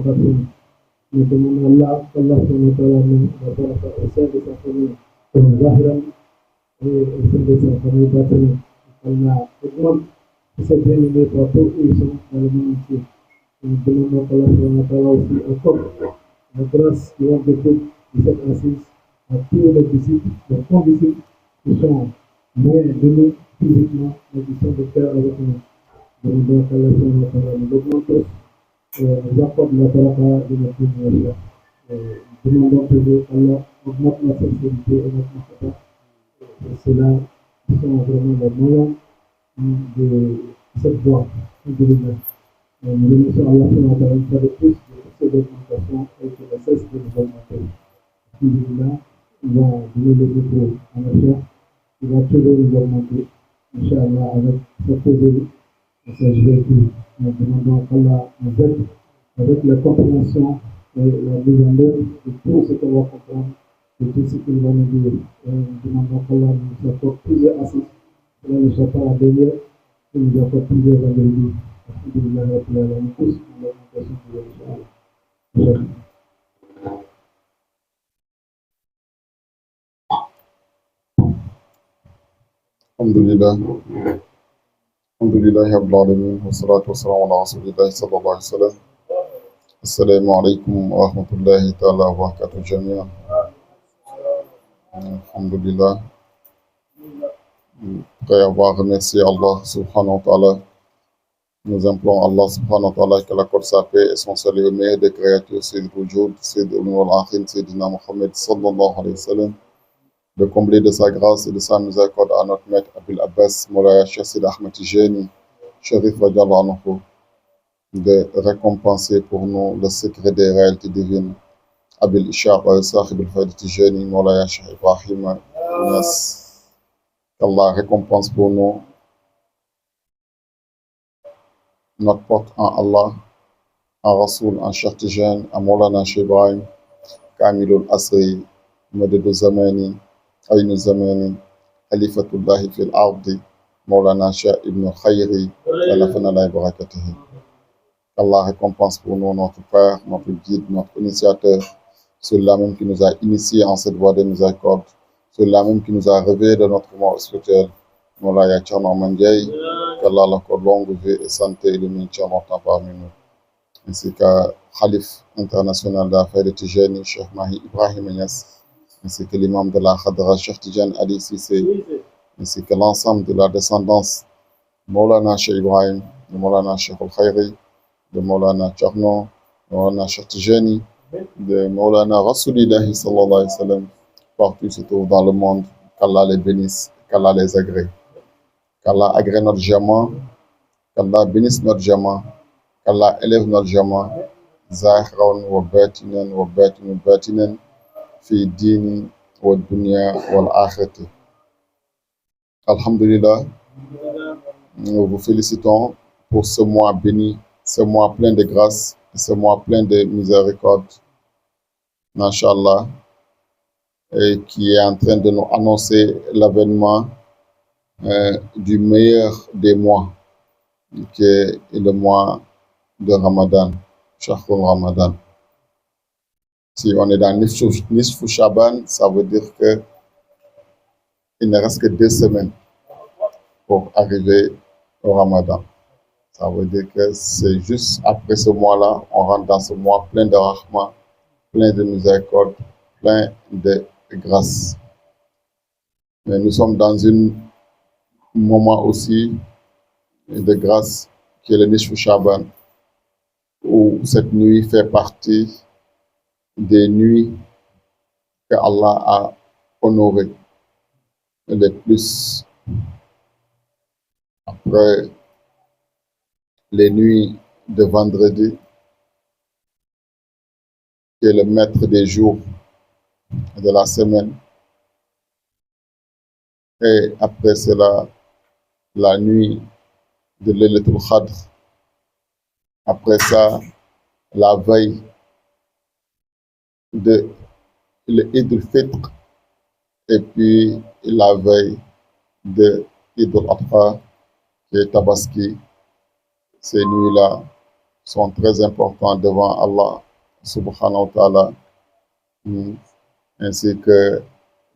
Nous demandons Allah, Allah nous au sein de sa famille, comme Zahran, et au sein de sa famille Batani. Allah augmente ces bien-aimés partout où ils sont dans le monde entier. Nous demandons Allah aussi encore la grâce qui va découle de cette assise à tous les disciples, les condisciples qui sont loin de nous physiquement, mais qui sont de cœur avec nous. Demandons qu'Allah nous augmente tous. Nous accorde la baraka de notre vie. Demandons toujours Allah augmente notre sincérité et notre makhata. Et cela sont vraiment les moyens de cette voie. Nous remercions Allah une fois de plus de toutes ces augmentations et que ne cesse de nous augmenter. Alhamdulillah, il va donner le micro à ma chère, il va toujours nous augmenter, Inch'Allah, avec sa posée et sa juvétude. Nous demandons qu'Allah nous aide avec la compréhension et la mise en œuvre de tout ce qu'on va comprendre, de tout ce qu'il va nous dire. Et nous demandons qu'Allah nous accorde plusieurs assises, cela ne soit pas la dernière, et nous accorde plusieurs vendredis. Alhamdulillah, Rabbil Alamin, tous pour l'augmentation de Inch'Allah. Alhamdulillah. Alhamdulillah, Rabbil Alamin, wa salatu wa salam ala Rasulillah sallallahu alayhi wa sallam. Assalamu alaikum wa rahmatullahi ta'ala wa barakatuh jami'an. Alhamdulillah. Après avoir remercié Allah subhanahu wa ta'ala, nous implorons Allah subhanahu wa ta'ala qu'il accorde sa paix et son salut au meilleur des créatures, Sayyid Wujud, Sayyid Ulul Akhin, Sayyidina Muhammad sallallahu alayhi wa sallam, de combler de sa grâce et de sa miséricorde à notre maître Abil Abbas, Moulaya Chassid Ahmed Tijani, Sharif Radiallahu anhu, de récompenser pour nous le secret des réalités divines. Abil Ishaq wa Sahib al-Fayda Tijani, Moulaya Cheikh Ibrahim Niass. Qu'Allah récompense pour nous notre porte en Allah, en Rasoul, en Cheikh Tijani, en Moulana Cheikh Ibrahim, Kamilul Asri, Madadou Zamani, Aynu Zamani, Khalifatullahi fil Ardi, Moulana Cheikh Ibn Khayri, Alafana Barakatihi. Allah récompense pour nous notre Père, notre guide, notre initiateur, celui-là même qui nous a initiés en cette voie de miséricorde, celui-là même qui nous a réveillés de notre mort spirituel, Moulaya Tcherno Mandiaye, qu'Allah l'accorde longue vie et santé et le maintien longtemps parmi nous, ainsi qu'à Khalif international d'affaires de Tijani, Cheikh Mahi Ibrahim Niass, ainsi que l'imam de la Khadra, Cheikh Tijani Ali Sissé, ainsi que l'ensemble de la descendance Moulana Cheikh Ibrahim, de Moulana Cheikh Al-Khayri, de Moulana Tcherno, de Moulana Cheikh Tijani, de Moulana Rasulillahi sallallahu alayhi wa sallam, partout se trouve dans le monde, qu'Allah les bénisse, qu'Allah les agrée. Qu'Allah agrée notre jama, qu'Allah bénisse notre jama, qu'Allah élève notre jama, zahiran wa batinan, fi dini wa dunya wal akhirati. Alhamdulillah, nous vous félicitons pour ce mois béni, ce mois plein de grâce, ce mois plein de miséricorde, Masha'Allah, et qui est en train de nous annoncer l'avènement du meilleur des mois, qui est le mois de Ramadan, Shahrul Ramadan. Si on est dans Nisfu Shaban, ça veut dire que il ne reste que 2 semaines pour arriver au Ramadan. Ça veut dire que c'est juste après ce mois-là, on rentre dans ce mois plein de rahma, plein de miséricorde, plein de grâce. Mais nous sommes dans un moment aussi de grâce qui est le Nisfu Shaban, où cette nuit fait partie des nuits que Allah a honorées les plus. Après les nuits de vendredi, qui est le maître des jours de la semaine, et après cela, la nuit de Laylatul Qadr. Après ça, la veille de l'Eid al-Fitr, et puis la veille de Eid al-Adha, qui est Tabaski. Ces nuits-là sont très importants devant Allah subhanahu wa ta'ala, ainsi que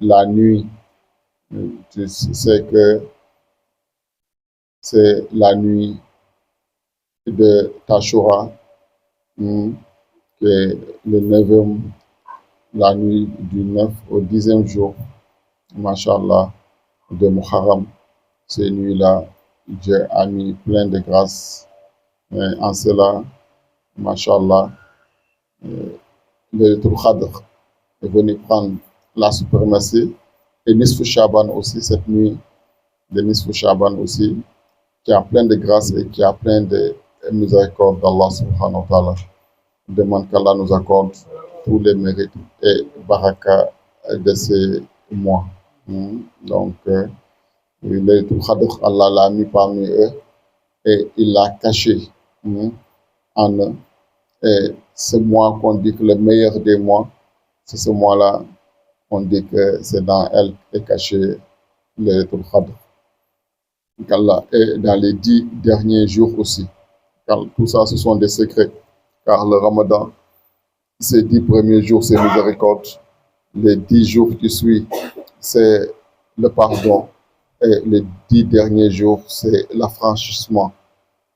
la nuit. Tu sais que c'est la nuit de Tashura, qui est le 9e, la nuit du 9 au 10e jour, Masha'Allah, de Muharram. Ces nuits-là, Dieu a mis plein de grâces. En cela, Masha'Allah, le Khadr est venu prendre la suprématie. Et Nisfu Shaban aussi, cette nuit de Nisfu Shaban aussi, qui a plein de grâces et qui a plein de miséricorde d'Allah subhanahu wa ta'ala. Demande qu'Allah nous accorde tous les mérites et baraka de ces mois. Donc, le Khadr, Allah l'a mis parmi eux et il l'a caché en eux. Et ce mois qu'on dit que le meilleur des mois, c'est ce mois-là, on dit que c'est dans elle est caché le Khadr. qu'Allah est dans les 10 derniers jours aussi. Car tout ça, ce sont des secrets. Car le Ramadan, ces 10 premiers jours, c'est miséricorde. Les 10 jours qui suivent, c'est le pardon. Et les 10 derniers jours, c'est l'affranchissement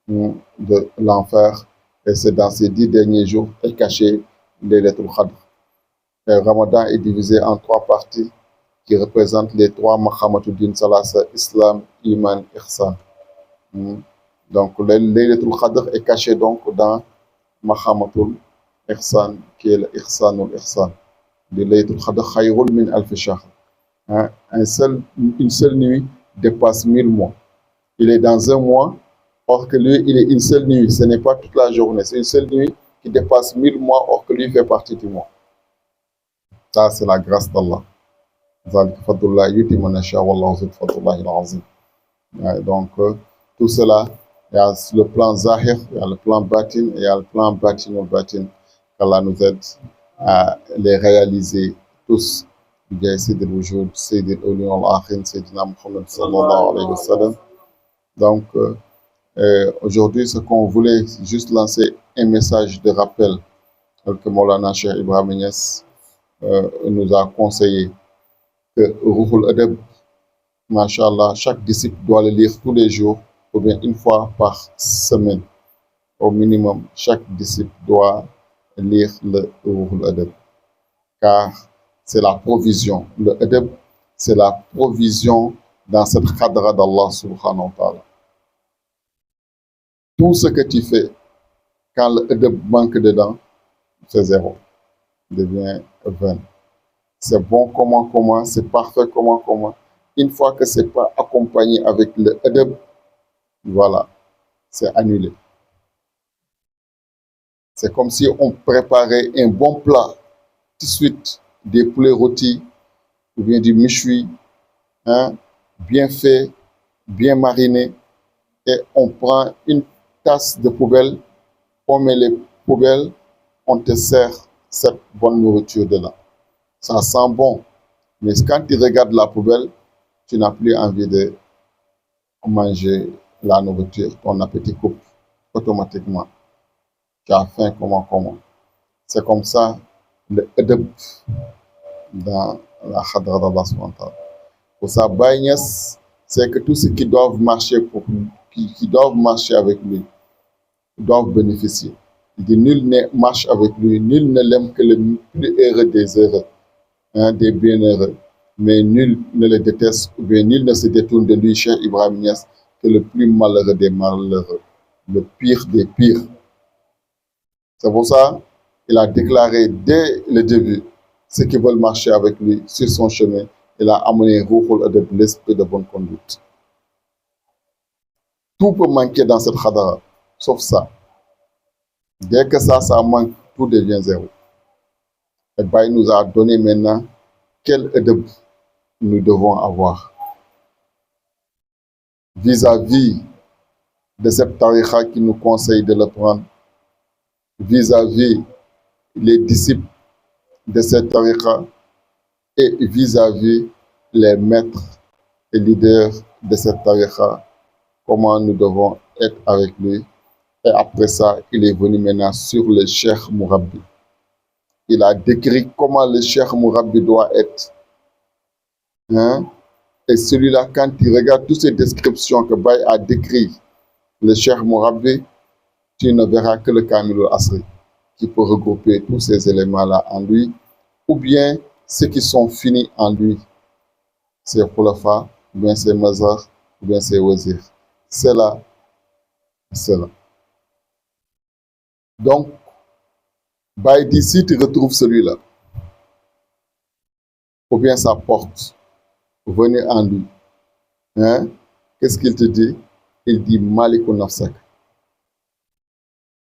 de l'enfer. Et c'est dans ces 10 derniers jours est caché Laylatul Qadr. Le Ramadan est divisé en 3 parties qui représentent les 3 Mahamatuddin Salasa, Islam, Iman, Ihsan. Donc, le Laylatul Qadr est caché donc dans Mahamatul Ihsan, qui est l'Ihsanul Ihsan. Le Laylatul Qadr khayrun min alf shahr. Une seule nuit dépasse 1000 mois. Il est dans un mois, or que lui, il est une seule nuit. Ce n'est pas toute la journée, c'est une seule nuit qui dépasse 1000 mois, or que lui fait partie du mois. Ça, c'est la grâce d'Allah. Donc, tout cela, il y a le plan Zahir, il y a le plan Batin, et il y a le plan Batinul Batin, qu'Allah nous aide à les réaliser tous. Donc, aujourd'hui, ce qu'on voulait, c'est juste lancer un message de rappel que Maulana Cheikh Ibrahim Niass nous a conseillé que Ruhul Adab, Masha'Allah, chaque disciple doit le lire tous les jours, ou bien une fois par semaine. Au minimum, chaque disciple doit lire le Ruhul Adab. Car c'est la provision. Le Adab, c'est la provision dans cette khadra d'Allah subhanahu wa ta'ala. Tout ce que tu fais, quand le Adab manque dedans, c'est zéro. Devient vain. C'est bon comment, c'est parfait comment. Une fois que ce n'est pas accompagné avec le adab, voilà, c'est annulé. C'est comme si on préparait un bon plat, tout de suite, des poulets rôtis, ou bien du méchoui, bien fait, bien mariné, et on prend une tasse de poubelle, on met les poubelles, on te sert cette bonne nourriture dedans. Ça sent bon, mais quand tu regardes la poubelle, tu n'as plus envie de manger la nourriture, ton appétit coupe automatiquement. Tu as faim comment. C'est comme ça le adab dans la khadra d'Allah subhanahu wa ta'ala. Pour ça, Baye Niass, c'est que tous ceux qui doivent marcher qui doivent marcher avec lui, doivent bénéficier. Il dit nul ne marche avec lui, nul ne l'aime que le plus heureux des heureux, des bienheureux. Mais nul ne le déteste, ou bien nul ne se détourne de lui, Cheikh Ibrahim Niass, que le plus malheureux des malheureux, le pire des pires. C'est pour ça qu'il a déclaré dès le début ceux qui veulent marcher avec lui sur son chemin. Il a amené Ruhul Adab, l'esprit de bonne conduite. Tout peut manquer dans cette khadara, sauf ça. Dès que ça manque, tout devient zéro. Et Baye nous a donné maintenant quel adab nous devons avoir vis-à-vis de cette tariqa qui nous conseille de le prendre, vis-à-vis les disciples de cette tariqa et vis-à-vis les maîtres et leaders de cette tariqa, comment nous devons être avec lui Et après ça, il est venu maintenant sur le Cheikh Mourabbi. Il a décrit comment le Cheikh Mourabbi doit être. Hein? Et celui-là, quand il regarde toutes ces descriptions que Baye a décrites, le Cheikh Mourabbi, tu ne verras que le Kamilul Asri, qui peut regrouper tous ces éléments-là en lui, ou bien ceux qui sont finis en lui, c'est Khulafa, ou bien c'est Mazar, ou bien c'est Wazir. C'est là, c'est là. Donc, Baye dit, si tu retrouves celui-là, ou bien sa porte, venez en lui. Hein? Qu'est-ce qu'il te dit? Il dit, Malikun Nafsak.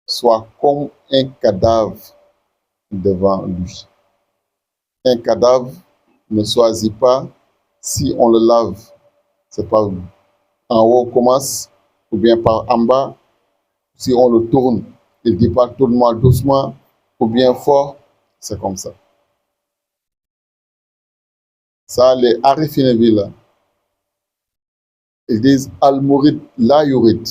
Sois comme un cadavre devant lui. Un cadavre ne choisit pas si on le lave, c'est par en haut commence, ou bien par en bas, si on le tourne, il dit pas tourne-moi doucement, ou bien fort, c'est comme ça. Ça, les Arifinevi là, ils disent Al-Murid la yurid.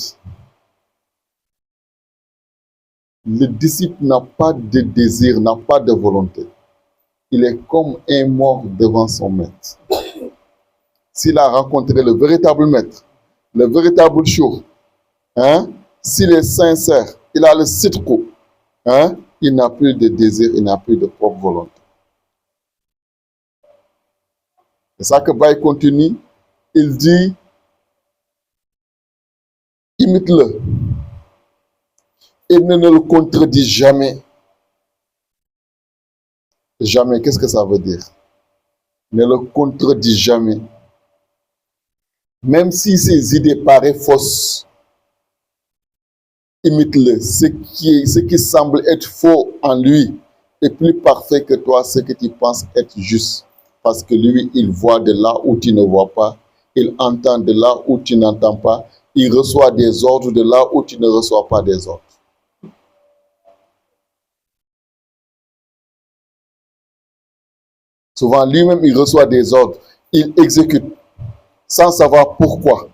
Le disciple n'a pas de désir, n'a pas de volonté. Il est comme un mort devant son maître. S'il a rencontré le véritable maître, le véritable chour, hein, s'il est sincère, il a le citro, hein, il n'a plus de désir, il n'a plus de propre volonté. C'est ça que Baye continue, il dit, imite-le et ne le contredis jamais. Jamais, qu'est-ce que ça veut dire? Ne le contredis jamais. Même si ses idées paraissent fausses, imite-le. Ce qui semble être faux en lui est plus parfait que toi, ce que tu penses être juste. Parce que lui, il voit de là où tu ne vois pas. Il entend de là où tu n'entends pas. Il reçoit des ordres de là où tu ne reçois pas des ordres. Souvent, lui-même, il reçoit des ordres. Il exécute sans savoir pourquoi.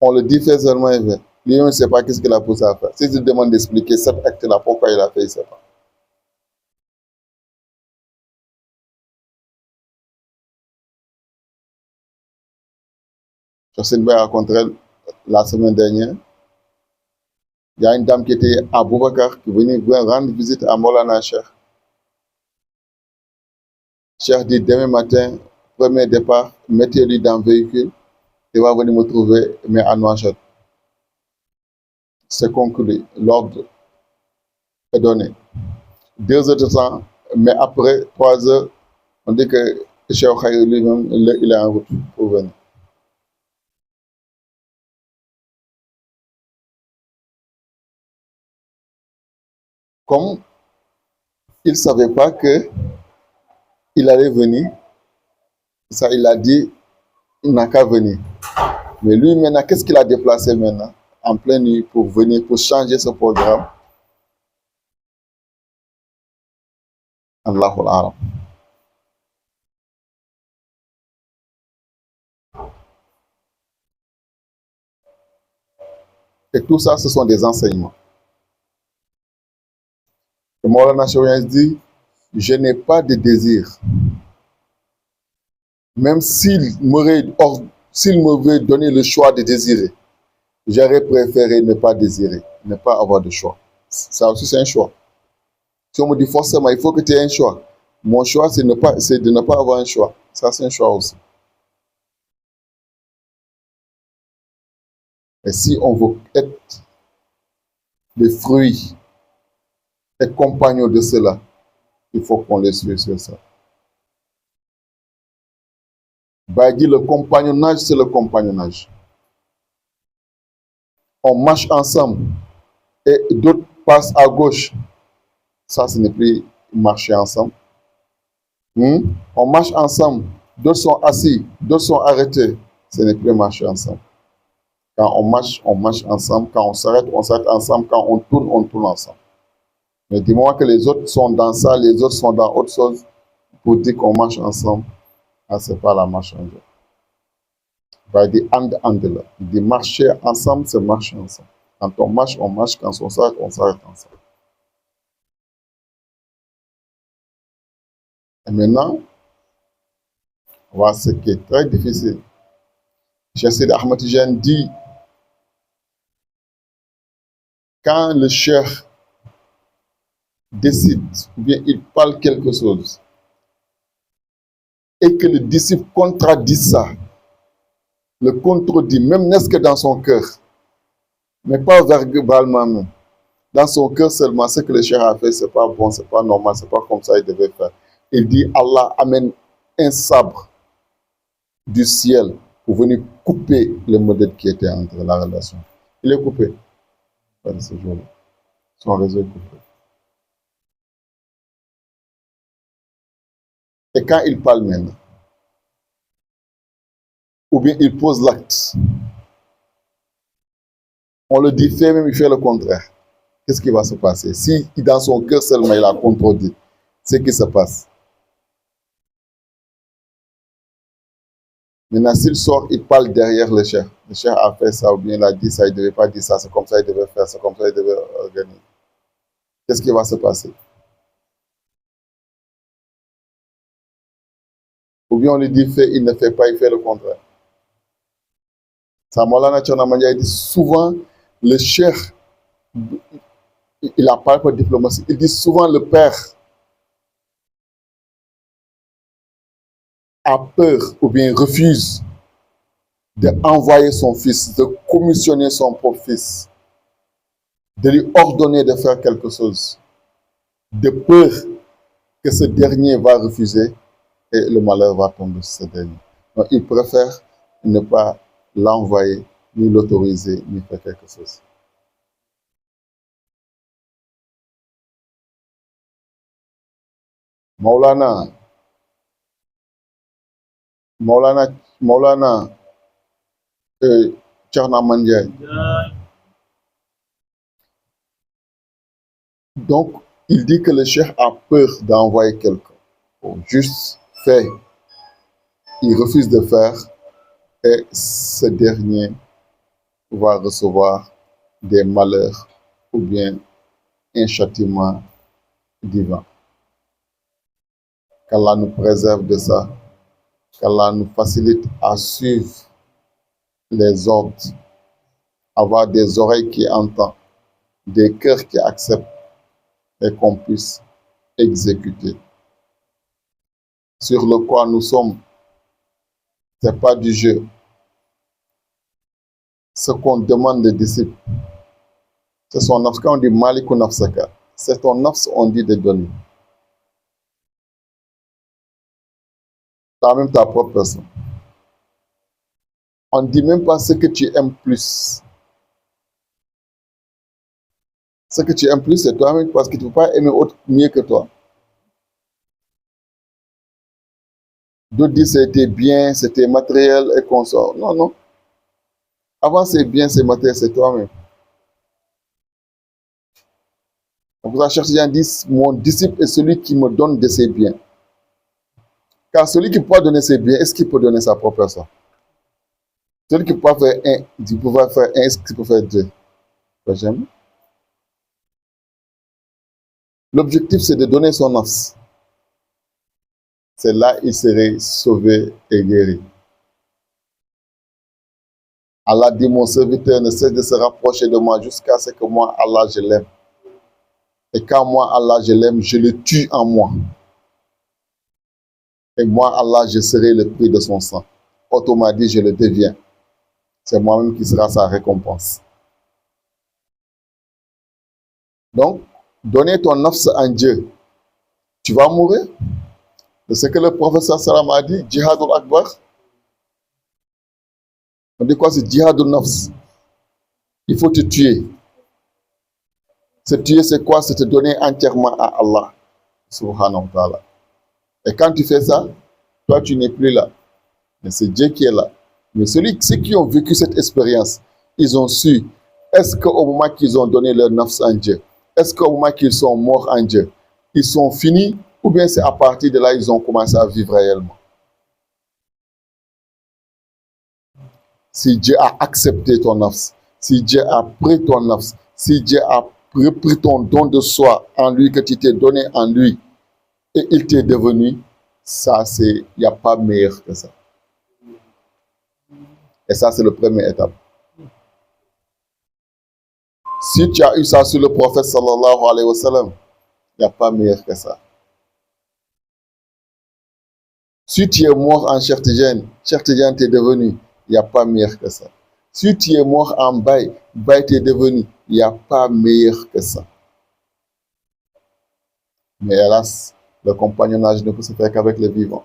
On le dit, fait seulement et fait. Lui-même ne sait pas qu'est-ce qu'il a poussé à faire. Si tu demandes d'expliquer cet acte-là, pourquoi il a fait, il ne sait pas. Jocelyne Baye a rencontré la semaine dernière. Il y a une dame qui était à Boubacar qui venait rendre visite à Molana Cheikh. Cheikh dit demain matin, premier départ, mettez-lui dans le véhicule. Il va venir me trouver, mais à Nouakchott. C'est conclu. L'ordre est donné. 2 heures de temps, mais après 3 heures, on dit que Cheikh Khaïr lui-même, il est en route pour venir. Comme il ne savait pas qu'il allait venir, ça il a dit, il n'a qu'à venir. Mais lui maintenant, qu'est-ce qu'il a déplacé maintenant, en pleine nuit, pour venir, pour changer ce programme? Allahu Alam. Et tout ça, ce sont des enseignements. Et Maulana Cheikh dit, je n'ai pas de désir. Même s'il m'avait donné le choix de désirer, j'aurais préféré ne pas désirer, ne pas avoir de choix. Ça aussi, c'est un choix. Si on me dit forcément, il faut que tu aies un choix. Mon choix, c'est de ne pas avoir un choix. Ça, c'est un choix aussi. Et si on veut être les fruits et compagnons de cela, il faut qu'on les suive sur ça. Baye dit le compagnonnage, c'est le compagnonnage. On marche ensemble et d'autres passent à gauche. Ça, ce n'est plus marcher ensemble. On marche ensemble, d'autres sont assis, d'autres sont arrêtés. Ce n'est plus marcher ensemble. Quand on marche ensemble. Quand on s'arrête ensemble. Quand on tourne ensemble. Mais du moment que les autres sont dans ça, les autres sont dans autre chose, pour dire qu'on marche ensemble, ce n'est pas la marche ensemble. Il dit and. Il dit marcher ensemble, c'est marcher ensemble. Quand on marche, on marche. Quand on s'arrête ensemble. Et maintenant, voilà ce qui est très difficile. Cheikh Seydi Ahmed Tidiane dit, quand le cheikh décide, ou bien il parle quelque chose, et que le disciple contradit ça, le contredit, même n'est-ce que dans son cœur, mais pas verbalement même. Dans son cœur seulement, ce que le cheikh a fait, c'est pas bon, c'est pas normal, c'est pas comme ça il devait faire. Il dit, Allah amène un sabre du ciel pour venir couper le modèle qui était entre la relation. Il est coupé par ce jour-là. Son réseau est coupé. Et quand il parle maintenant, ou bien il pose l'acte, on le dit fait, même il fait le contraire. Qu'est-ce qui va se passer? Si dans son cœur seulement il a contredit, ce qui se passe. Maintenant, s'il sort, il parle derrière le cheikh. Le cheikh a fait ça, ou bien il a dit ça, il ne devait pas dire ça, c'est comme ça il devait faire, c'est comme ça il devait organiser. Qu'est-ce qui va se passer? Ou bien on lui dit fait, il ne fait pas, il fait le contraire. Ça, Maulana Thierno Mandiaye dit souvent, le cheikh, il a parlé pour diplomatie, il dit souvent le père a peur ou bien refuse d'envoyer son fils, de commissionner son propre fils, de lui ordonner de faire quelque chose, de peur que ce dernier va refuser et le malheur va tomber sur ce dernier. Donc, il préfère ne pas l'envoyer, ni l'autoriser, ni faire quelque chose. Maulana Thierno Mandiaye. Donc, il dit que le cheikh a peur d'envoyer quelqu'un. Bon, juste fait, il refuse de faire et ce dernier va recevoir des malheurs ou bien un châtiment divin. Qu'Allah nous préserve de ça, qu'Allah nous facilite à suivre les ordres, avoir des oreilles qui entendent, des cœurs qui acceptent et qu'on puisse exécuter. Sur le quoi nous sommes, ce n'est pas du jeu. Ce qu'on demande des disciples, c'est son nafs. Quand on dit Malik ou Nafsaka, c'est ton nafs, on dit de donner. Même ta propre personne. On ne dit même pas ce que tu aimes plus. Ce que tu aimes plus, c'est toi-même, parce que tu ne peux pas aimer autre mieux que toi. D'autres disent c'était bien, c'était matériel et consort. Non, non. Avant c'est bien, c'est matériel, c'est toi-même. Donc la chercheur dit, mon disciple est celui qui me donne de ses biens. Car celui qui peut donner ses biens, est-ce qu'il peut donner sa propre personne? Celui qui peut faire un, il peut faire un, est-ce qu'il peut faire deux? Jamais. L'objectif, c'est de donner son nafs. C'est là il serait sauvé et guéri. Allah dit, mon serviteur ne cesse de se rapprocher de moi jusqu'à ce que moi, Allah, je l'aime. Et quand moi, Allah, je l'aime, je le tue en moi. Et moi, Allah, je serai le prix de son sang. Autrement dit, je le deviens. C'est moi-même qui sera sa récompense. Donc, donner ton nafs en Dieu, tu vas mourir. C'est ce que le professeur Salam a dit, Jihadul Akbar. On dit quoi? C'est Jihadul Nafs. Il faut te tuer. Se tuer, c'est quoi? C'est te donner entièrement à Allah. Subhanahu wa ta'ala. Et quand tu fais ça, toi, tu n'es plus là. Mais c'est Dieu qui est là. Mais ceux qui ont vécu cette expérience, ils ont su, est-ce qu'au moment qu'ils ont donné leur nafs en Dieu, est-ce qu'au moment qu'ils sont morts en Dieu, ils sont finis, ou bien c'est à partir de là ils ont commencé à vivre réellement? si Dieu a accepté ton nafs, si Dieu a pris ton nafs, si Dieu a repris ton don de soi en lui, que tu t'es donné en lui, et il t'est devenu, ça c'est, il n'y a pas meilleur que ça. Et ça c'est la première étape. Si tu as eu ça sur le prophète sallallahu alayhi wa sallam, il n'y a pas meilleur que ça. Si tu es mort en Cheikh Tidiane t'est devenu, il n'y a pas meilleur que ça. Si tu es mort en Baye t'est devenu, il n'y a pas meilleur que ça. Mais hélas, le compagnonnage ne peut se faire qu'avec les vivants.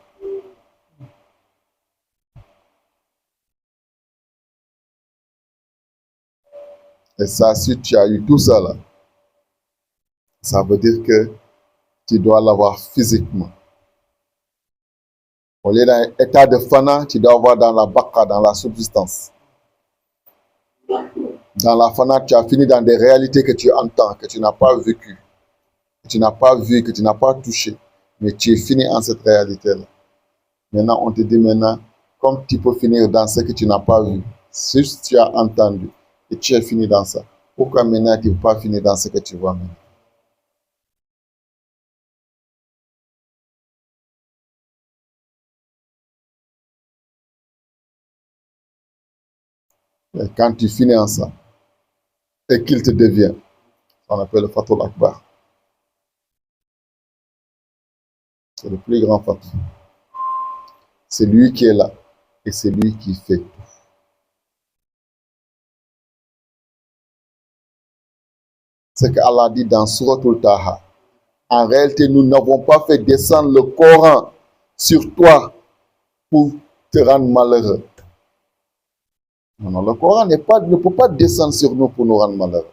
Et ça, si tu as eu tout ça là, ça veut dire que tu dois l'avoir physiquement. Au lieu d'un état de fana, tu dois avoir dans la baka, dans la subsistance. Dans la fana, tu as fini dans des réalités que tu entends, que tu n'as pas vécues, que tu n'as pas vu, que tu n'as pas touché. Mais tu es fini en cette réalité-là. Maintenant, on te dit maintenant, comme tu peux finir dans ce que tu n'as pas vu, si tu as entendu, et tu es fini dans ça, pourquoi maintenant tu ne peux pas finir dans ce que tu vois maintenant? Et quand tu finis en ça, et qu'il te devient, on appelle le Fatul Akbar. C'est le plus grand Fatul. C'est lui qui est là, et c'est lui qui fait tout. C'est ce qu'Allah dit dans Suratul Taha. En réalité, nous n'avons pas fait descendre le Coran sur toi pour te rendre malheureux. Non, non, le Coran ne peut pas descendre sur nous pour nous rendre malheureux.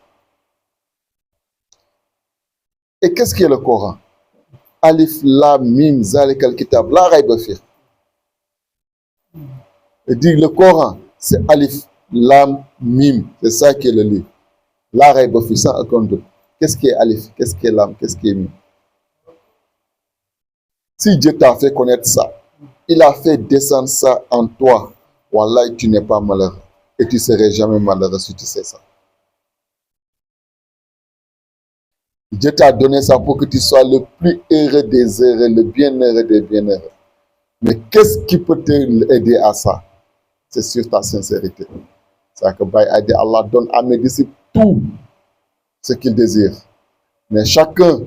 Et qu'est-ce qui est le Coran? Alif, Lam, Mim, Zalik al-Kitab, la rayba fi. Et dit le Coran, c'est Alif, Lam, Mim. C'est ça qui est le livre. La rayba fi, sans aucun doute. Qu'est-ce qui est Alif? Qu'est-ce qui est Lam? Qu'est-ce qui est Mim? Si Dieu t'a fait connaître ça, il a fait descendre ça en toi. Wallah, tu n'es pas malheureux. Et tu ne serais jamais malheureux si tu sais ça. Dieu t'a donné ça pour que tu sois le plus heureux des heureux, le bienheureux des bienheureux. Mais qu'est-ce qui peut t'aider à ça? C'est sur ta sincérité. C'est-à-dire que Allah donne à mes disciples tout ce qu'ils désirent. Mais chacun,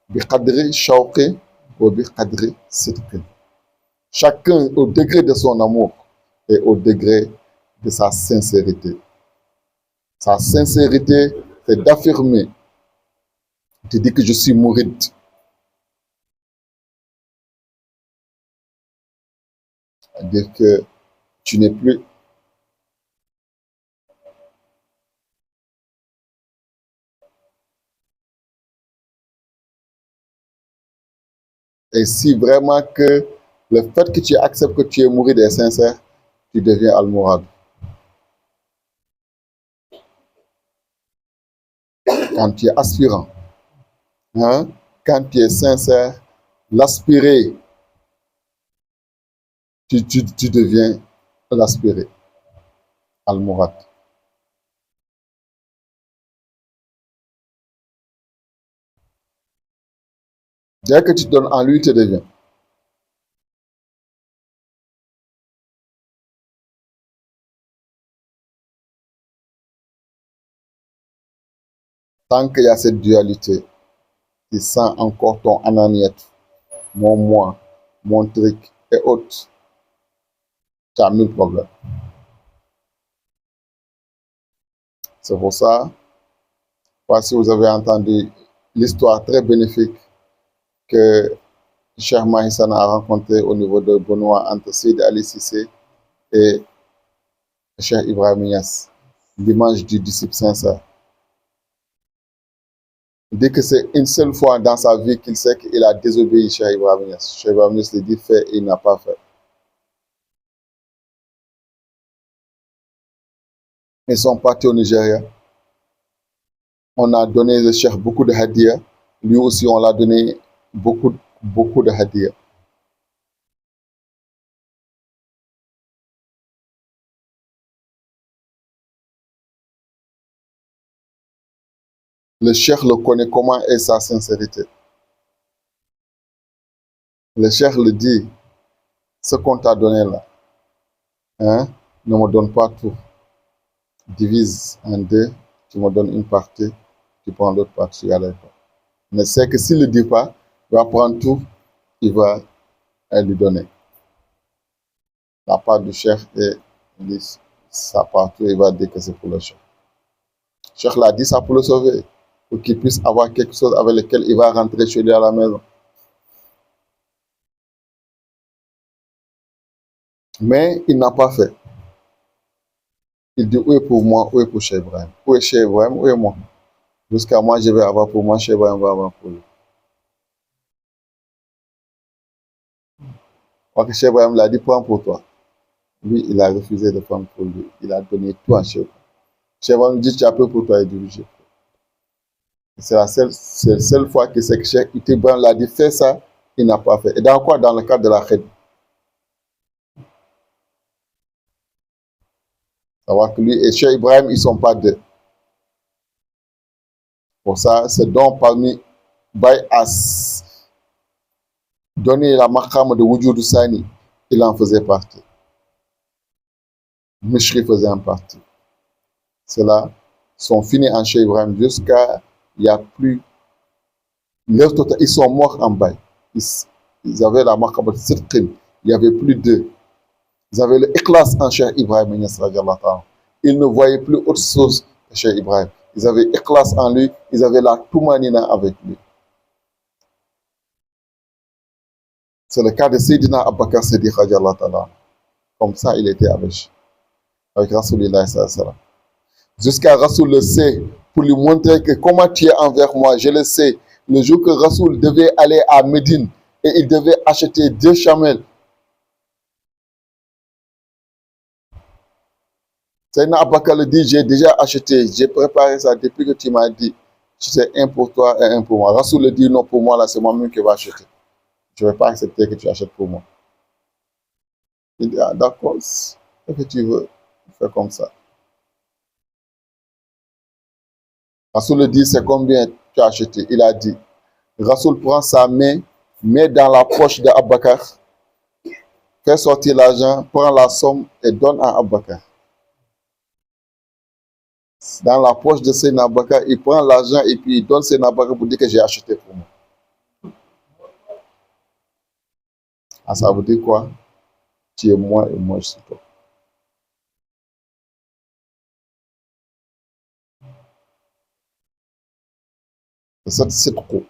bi qadri shawqi ou bi qadri sidqi. Chacun au degré de son amour et au degré de sa sincérité. Sa sincérité, c'est d'affirmer. Tu dis que je suis mouride. C'est-à-dire que tu n'es plus. Et si vraiment que le fait que tu acceptes que tu es mouride est sincère, tu deviens al-mourad. Quand tu es aspirant, hein, quand tu es sincère, l'aspiré, tu deviens l'aspiré, al-mourad. Dès que tu te donnes en lui, tu deviens. Tant qu'il y a cette dualité, tu sens encore ton ananiette, mon moi, mon truc et autres. Tu as mille problèmes. C'est pour ça, si vous avez entendu l'histoire très bénéfique que Cheikh Mahissan a rencontré au niveau de Benoît entre Sidi Ali Cissé et Cheikh Ibrahim Niass, l'image du disciple sincère. Dès que c'est une seule fois dans sa vie qu'il sait qu'il a désobéi Cheikh Ibrahim Niass. Cheikh Ibrahim Niass lui dit fait et il n'a pas fait. Ils sont partis au Nigeria. On a donné le Cheikh beaucoup de hadiya. Lui aussi, on l'a donné beaucoup de hadiya. Le cheikh le connaît comment est sa sincérité. Le cheikh le dit, ce qu'on t'a donné là, hein, ne me donne pas tout. Divise en deux, tu me donnes une partie, tu prends l'autre partie, tu gardes pas. Mais c'est que s'il ne le dit pas, il va prendre tout, il va lui donner. La part du cheikh et sa partie, il va dire que c'est pour le cheikh. Le cheikh l'a dit ça pour le sauver, pour qu'il puisse avoir quelque chose avec lequel il va rentrer chez lui à la maison. Mais il n'a pas fait. Il dit, où est pour moi, où est pour Cheikh Ibrahim? Où est Cheikh Ibrahim, où est moi? Jusqu'à moi, je vais avoir pour moi, Cheikh Ibrahim va avoir pour lui. Parce que Cheikh Ibrahim l'a dit, prends pour toi. Lui, il a refusé de prendre pour lui. Il a donné tout à Cheikh Ibrahim. Cheikh Ibrahim dit, tu as peu pour toi, et dit, j'ai peu. C'est la seule fois que c'est que Cheikh Ibrahim l'a dit, fais ça, il n'a pas fait. Et dans quoi? Dans le cadre de la khid. Savoir que lui et Cheikh Ibrahim, ils ne sont pas deux. Pour ça, c'est donc parmi Baye As donner la maqam de Wujud Sani, il en faisait partie. Mishri faisait en partie. Ceux-là sont finis en Cheikh Ibrahim jusqu'à il n'y a plus. Ils sont morts en Baye. Ils avaient la maqam de Sidqin. Il n'y avait plus d'eux. Ils avaient l'éclasse en Cheikh Ibrahim. Ils ne voyaient plus autre chose que Cheikh Ibrahim. Ils avaient éclasse en lui. Ils avaient la Toumanina avec lui. C'est le cas de Sayyidina Abubakar Siddiq. Comme ça, il était avec Rasulullah. Jusqu'à Rasoul le sait, pour lui montrer que comment tu es envers moi, je le sais. Le jour que Rasoul devait aller à Médine et il devait acheter 2 chamelles. Sayyidina Abubakar le dit, j'ai déjà acheté, j'ai préparé ça depuis que tu m'as dit, c'est un pour toi et un pour moi. Rasoul le dit, non, pour moi, là, c'est moi-même qui vais acheter. Je ne vais pas accepter que tu achètes pour moi. Il dit, ah, d'accord, ce que tu veux, fais comme ça. Rasoul le dit, c'est combien tu as acheté? Il a dit, Rasoul prend sa main, met dans la poche de Abubakar, fait sortir l'argent, prend la somme et donne à Abubakar. Dans la poche de Sayyidina Abubakar, il prend l'argent et puis il donne Sayyidina Abubakar pour dire que j'ai acheté pour moi. Ah, ça veut dire quoi? Tu es moi et moi je suis toi. C'est cette trop.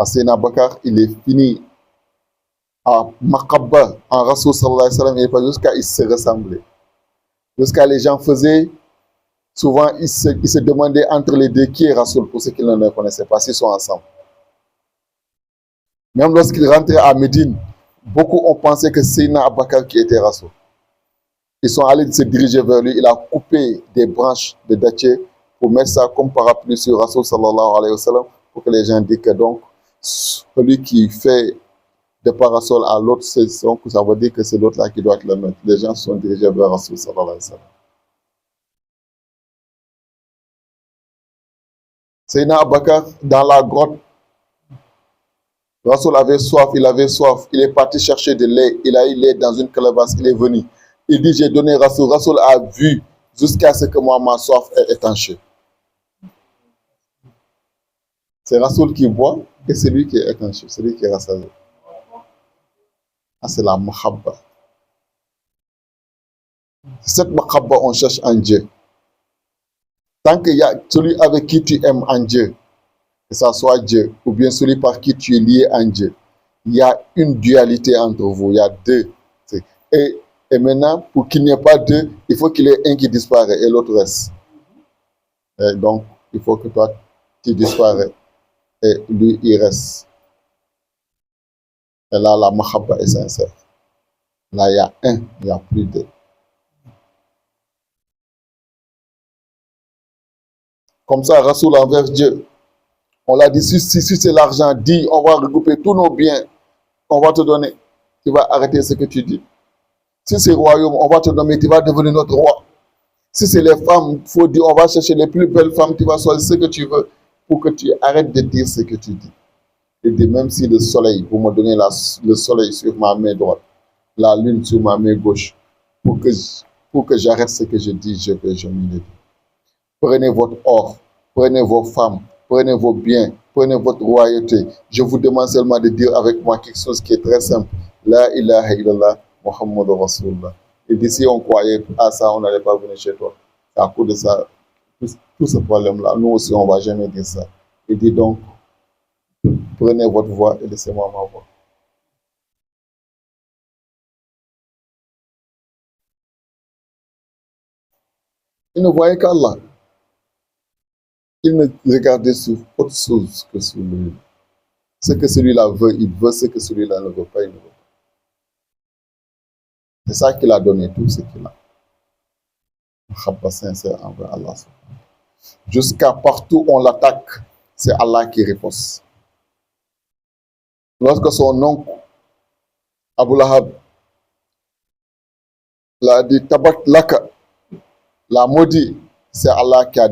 Sayyidina Abubakar, il est fini à Maqabba, en Rasoul sallallahu alayhi wa sallam, jusqu'à il se ressemblait. Jusqu'à les gens faisaient, souvent ils se demandaient entre les deux qui est Rasoul, pour ceux qui ne le connaissaient pas, s'ils sont ensemble. Même lorsqu'ils rentraient à Médine, beaucoup ont pensé que c'est Sayyidina Abubakar qui était Rasoul. Ils sont allés se diriger vers lui, il a coupé des branches de dattier pour mettre ça comme parapluie sur Rasoul sallallahu alayhi wa sallam, pour que les gens disent que donc, celui qui fait de parasol à l'autre, ça veut dire que c'est l'autre là qui doit être le maître. Les gens se sont dirigés vers Rasoul sallallahu alayhi wa sallam. Sayyidina Abubakar, dans la grotte, Rasoul avait soif, il est parti chercher de lait, il a eu lait dans une calebasse, il est venu. Il dit, j'ai donné Rasoul. Rasoul a vu jusqu'à ce que moi, ma soif est étanchée. C'est Rasoul qui boit et c'est lui qui est étanché, c'est lui qui est rassasié. Ah, c'est la mahabba. Cette mahabba, on cherche en Dieu. Tant qu'il y a celui avec qui tu aimes en Dieu, que ce soit Dieu, ou bien celui par qui tu es lié en Dieu, il y a une dualité entre vous, il y a deux. Et maintenant, pour qu'il n'y ait pas deux, il faut qu'il y ait un qui disparaît et l'autre reste. Et donc, il faut que toi, tu disparais et lui, il reste. Et là, la mahabba est sincère. Là, il y a un, il n'y a plus deux. Comme ça, Rasoul envers Dieu. On l'a dit, si c'est l'argent, dis, on va regrouper tous nos biens, on va te donner. Tu vas arrêter ce que tu dis. Si c'est royaume, on va te nommer, tu vas devenir notre roi. Si c'est les femmes, il faut dire, on va chercher les plus belles femmes, tu vas choisir ce que tu veux pour que tu arrêtes de dire ce que tu dis. Et de même si le soleil, pour me donner le soleil sur ma main droite, la lune sur ma main gauche, pour que j'arrête ce que je dis, je me le dis. Prenez votre or, prenez vos femmes, prenez vos biens, prenez votre royauté. Je vous demande seulement de dire avec moi quelque chose qui est très simple. La ilaha illallah, Muhammadur Rasulullah. Et d'ici, on croyait à ça, on n'allait pas venir chez toi. À cause de ça, tout ce problème-là, nous aussi, on ne va jamais dire ça. Et dis donc, prenez votre voix et laissez-moi ma voix. Il ne voyait qu'Allah. Il ne regardait sur autre chose que sur lui. Ce que celui-là veut, il veut. Ce que celui-là ne veut pas, il ne veut pas. C'est ça qu'il a donné, tout ce qu'il a. Khabba sincère envers Allah. Jusqu'à partout où on l'attaque, c'est Allah qui riposte. Lorsque son oncle, Abu Lahab, l'a dit Tabat Laka, l'a maudit, c'est Allah qui a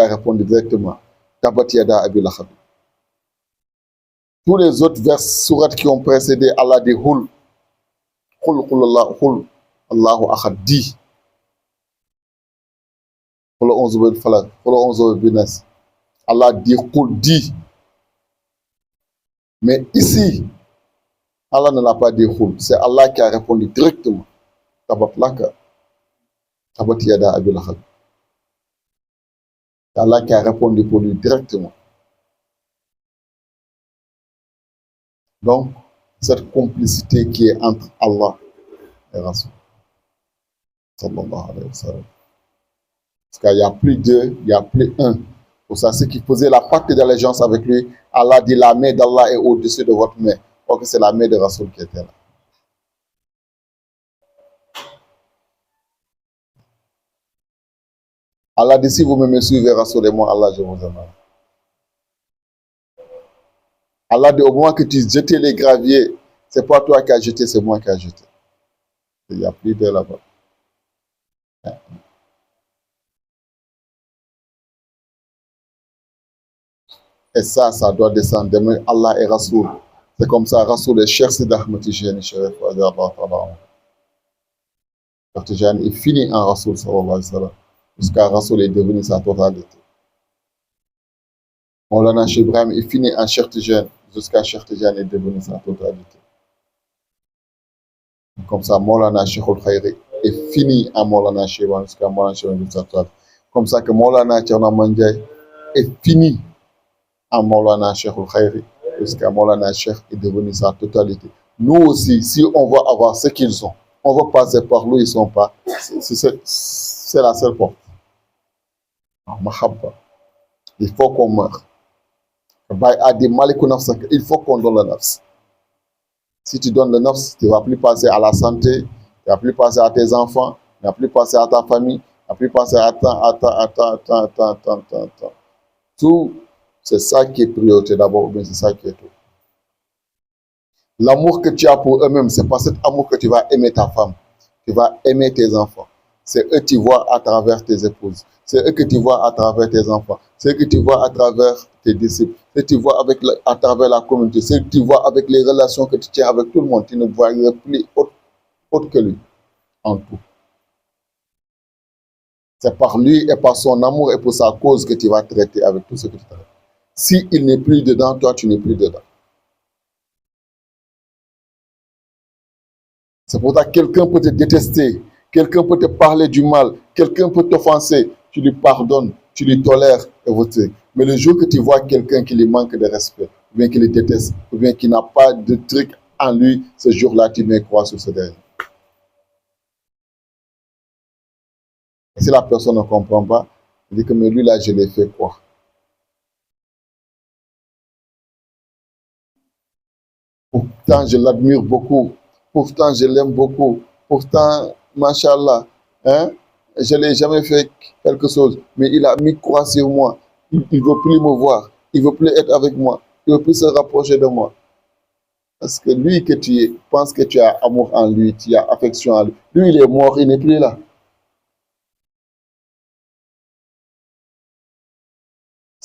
répondu directement. Tabat Yada Abi Lahab. Tous les autres vers sourates qui ont précédé, Allah dit Hul, Allahu Ahad, dit. Allah dit Hul, dit. Mais ici, Allah ne l'a pas dit Hul, c'est Allah qui a répondu directement. Tabat Laka, Tabat Yada Abi Lahab. C'est Allah qui a répondu pour lui directement. Donc, cette complicité qui est entre Allah et Rasul, sallallahu alayhi wa sallam. Parce qu'il n'y a plus deux, il n'y a plus un. Pour ça, ceux qui faisaient la pacte d'allégeance avec lui, Allah dit la main d'Allah est au-dessus de votre main. Or que c'est la main de Rasul qui était là. Allah dit si vous me suivez, Rasul et moi, Allah, je vous aime. Allah dit au moment que tu jetais les graviers, c'est pas toi qui as jeté, c'est moi qui ai jeté. Il n'y a plus de là-bas. Et ça doit descendre. Demain, Allah et Rasoul. C'est comme ça, Rasoul est cher, c'est d'Ahmed Tijani, Sharif, Tijani est fini en Rasoul, sallallahu alayhi wa sallam. Jusqu'à Rasoul est devenu sa totalité. Maulana Cheikh Ibrahim est fini en Cheikh Tijani, jusqu'à Cheikh Tijani est devenu sa totalité. Comme ça, Maulana Cheikh Al-Khayri est fini en Maulana Cheikh Ibrahim, jusqu'à Maulana Cheikh Ibrahim. Comme ça que Maulana Tcherna Mandjay est fini en Maulana Cheikh Al-Khayri, jusqu'à Maulana Cheikh est devenu sa totalité. Nous aussi, si on veut avoir ce qu'ils ont, on veut passer par lui, ils ne sont pas. C'est la seule porte. Mahabba. Il faut qu'on meure. Il faut qu'on donne le nafs. Si tu donnes le nafs, tu ne vas plus passer à la santé, tu ne vas plus passer à tes enfants, tu ne vas plus passer à ta famille, tu ne vas plus passer à tout. C'est ça qui est priorité d'abord, ou bien c'est ça qui est tout. L'amour que tu as pour eux-mêmes, ce n'est pas cet amour que tu vas aimer ta femme, tu vas aimer tes enfants. C'est eux que tu vois à travers tes épouses. C'est eux que tu vois à travers tes enfants. C'est eux que tu vois à travers tes disciples. C'est eux que tu vois à travers la communauté. C'est eux que tu vois avec les relations que tu tiens avec tout le monde. Tu ne vois plus autre que lui en tout. C'est par lui et par son amour et pour sa cause que tu vas traiter avec tout ce que tu traites. S'il n'est plus dedans, toi, tu n'es plus dedans. C'est pour ça que quelqu'un peut te détester, quelqu'un peut te parler du mal, quelqu'un peut t'offenser, tu lui pardonnes, tu lui tolères et voter. Mais le jour que tu vois quelqu'un qui lui manque de respect, ou bien qui le déteste, ou bien qui n'a pas de truc en lui, ce jour-là, tu mets croix sur ce dernier. Et si la personne ne comprend pas, il dit que mais lui là, je l'ai fait quoi? Pourtant, je l'admire beaucoup. Pourtant, je l'aime beaucoup. Pourtant, machallah, hein, je ne l'ai jamais fait quelque chose. Mais il a mis croix sur moi. Il ne veut plus me voir. Il ne veut plus être avec moi. Il ne veut plus se rapprocher de moi. Parce que lui que tu penses que tu as amour en lui, tu as affection en lui. Lui, il est mort, il n'est plus là.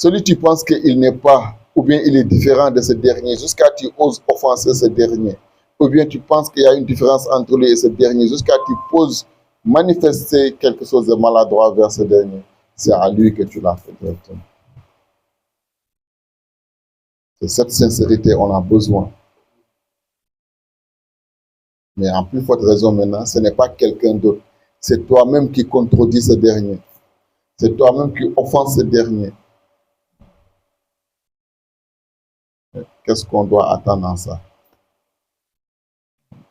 Celui tu penses qu'il n'est pas, ou bien il est différent de ce dernier, jusqu'à tu oses offenser ce dernier. Ou bien tu penses qu'il y a une différence entre lui et ce dernier, jusqu'à tu poses manifester quelque chose de maladroit vers ce dernier. C'est à lui que tu l'as fait directement. De cette sincérité, on a besoin. Mais en plus forte raison maintenant, ce n'est pas quelqu'un d'autre. C'est toi-même qui contredis ce dernier. C'est toi-même qui offense ce dernier. Qu'est-ce qu'on doit attendre en ça?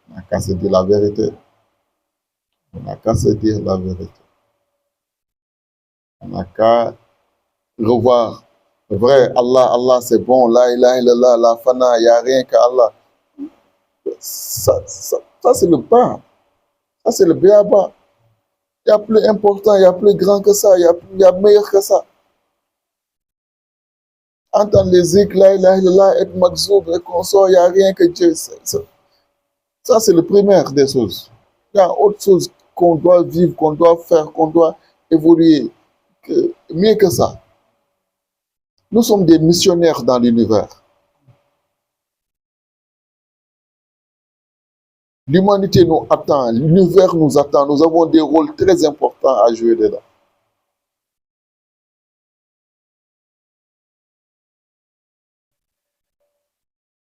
On n'a qu'à se dire la vérité. On n'a qu'à se dire la vérité. On n'a qu'à revoir. Vrai, Allah, Allah, c'est bon. La ilaha illallah, la fana, il n'y a rien qu'Allah. Ça c'est le bas. Ça, c'est le béaba. Il y a plus important, il y a plus grand que ça, il y a meilleur que ça. Entendre les zikr, la ilaha illallah, être makzoub, et consort, il n'y a rien que Dieu. Ça, c'est le primaire des choses. Il y a autre chose qu'on doit vivre, qu'on doit faire, qu'on doit évoluer. Mieux que ça. Nous sommes des missionnaires dans l'univers. L'humanité nous attend, l'univers nous attend. Nous avons des rôles très importants à jouer dedans.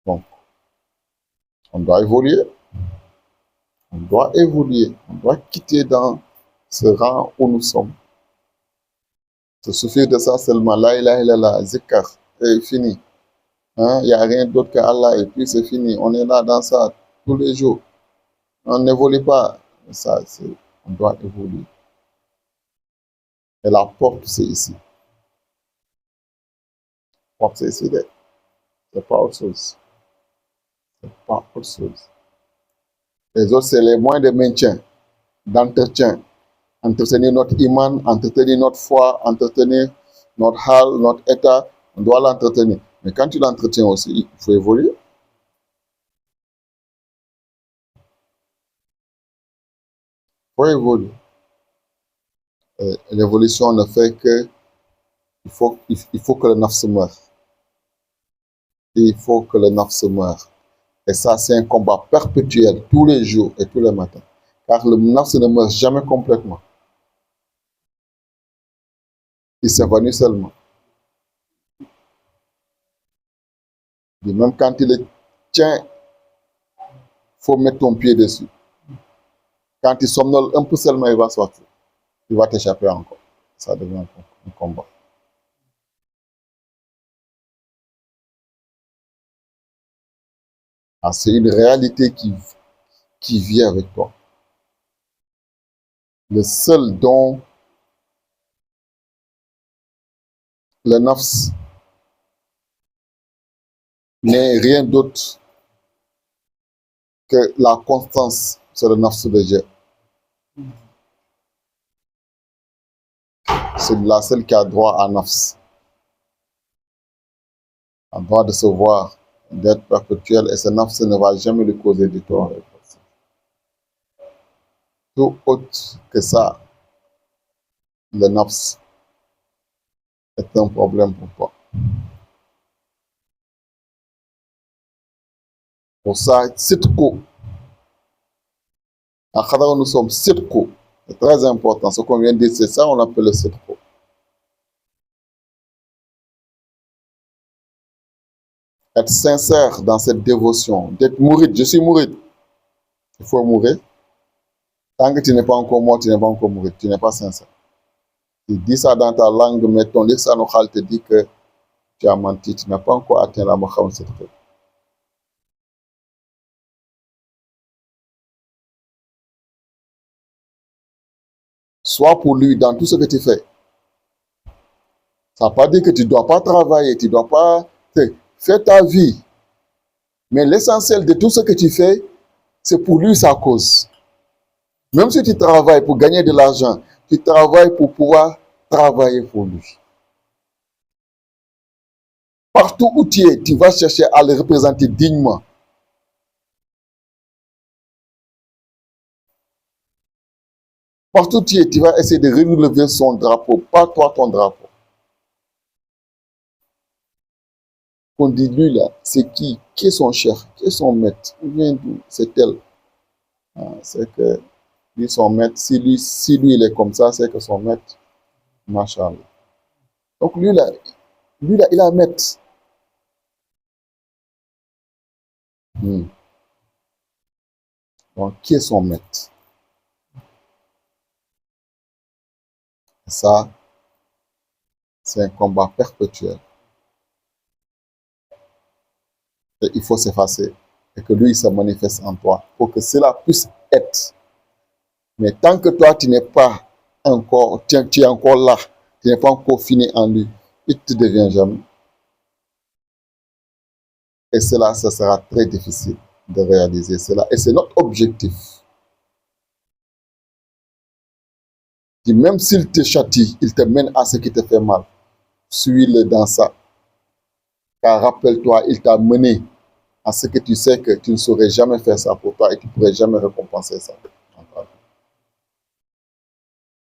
Donc, on doit évoluer. On doit évoluer. On doit quitter dans ce rang où nous sommes. Se suffire de ça seulement. La ilaha illallah, zikr, et fini. Hein? Il n'y a rien d'autre qu'Allah et puis c'est fini. On est là dans ça tous les jours. On n'évolue pas. Ça, on doit évoluer. Et la porte, c'est ici. La porte, c'est ici. C'est pas autre chose. C'est pas autre chose. Les autres, c'est les moyens de maintien, d'entretien. Entretenir notre iman, entretenir notre foi, entretenir notre hal, notre état. On doit l'entretenir. Mais quand tu l'entretiens aussi, il faut évoluer. Il faut évoluer. L'évolution ne fait que il faut que le nafs se meure. Il faut que le nafs se meure. Et ça, c'est un combat perpétuel, tous les jours et tous les matins. Car le nafs ne meurt jamais complètement. Il s'évanouit seulement. Et même quand il est tient, il faut mettre ton pied dessus. Quand il somnole un peu seulement, il va sortir. Il va t'échapper encore. Ça devient un combat. Ah, c'est une réalité qui vit avec toi. Le seul dont le nafs n'est rien d'autre que la constance, c'est le nafs de Dieu. C'est la seule qui a droit à nafs. A droit de se voir, d'être perpétuel, et ce nafs ne va jamais lui causer du tort. Tout autre que ça, le nafs est un problème pour toi. Pour ça, sidko. À Khadra, nous sommes sidko. C'est très important. Ce qu'on vient de dire, c'est ça, on appelle le sidko. Être sincère dans cette dévotion, d'être mouride. Je suis mouride. Il faut mourir. Tant que tu n'es pas encore mort, tu n'es pas encore mouride. Tu n'es pas sincère. Tu dis ça dans ta langue, mais ton lisan te dit que tu as menti. Tu n'as pas encore atteint la maqam sidko. Sois pour lui dans tout ce que tu fais. Ça ne veut pas dire que tu ne dois pas travailler, tu ne dois pas... Fais ta vie. Mais l'essentiel de tout ce que tu fais, c'est pour lui sa cause. Même si tu travailles pour gagner de l'argent, tu travailles pour pouvoir travailler pour lui. Partout où tu es, tu vas chercher à le représenter dignement. Partout où tu es, tu vas essayer de relever son drapeau, pas toi ton drapeau. qu'on dit lui là, c'est qui? Qui est son chef? Qui est son maître? Il vient d'où? C'est tel. Ah, c'est que lui, son maître, si lui il est comme ça, c'est que son maître, machallah. Donc lui là, il a un maître. Hmm. Donc, qui est son maître? Et ça, c'est un combat perpétuel. Et il faut s'effacer. Et que lui, il se manifeste en toi. Pour que cela puisse être. Mais tant que toi, tu n'es pas encore, tu es encore là, tu n'es pas encore fini en lui, il ne te devient jamais. Et cela, ça sera très difficile de réaliser cela. Et c'est notre objectif. Même s'il te châtie, il te mène à ce qui te fait mal. Suis-le dans ça. Car rappelle-toi, il t'a mené à ce que tu sais que tu ne saurais jamais faire ça pour toi et tu ne pourrais jamais récompenser ça.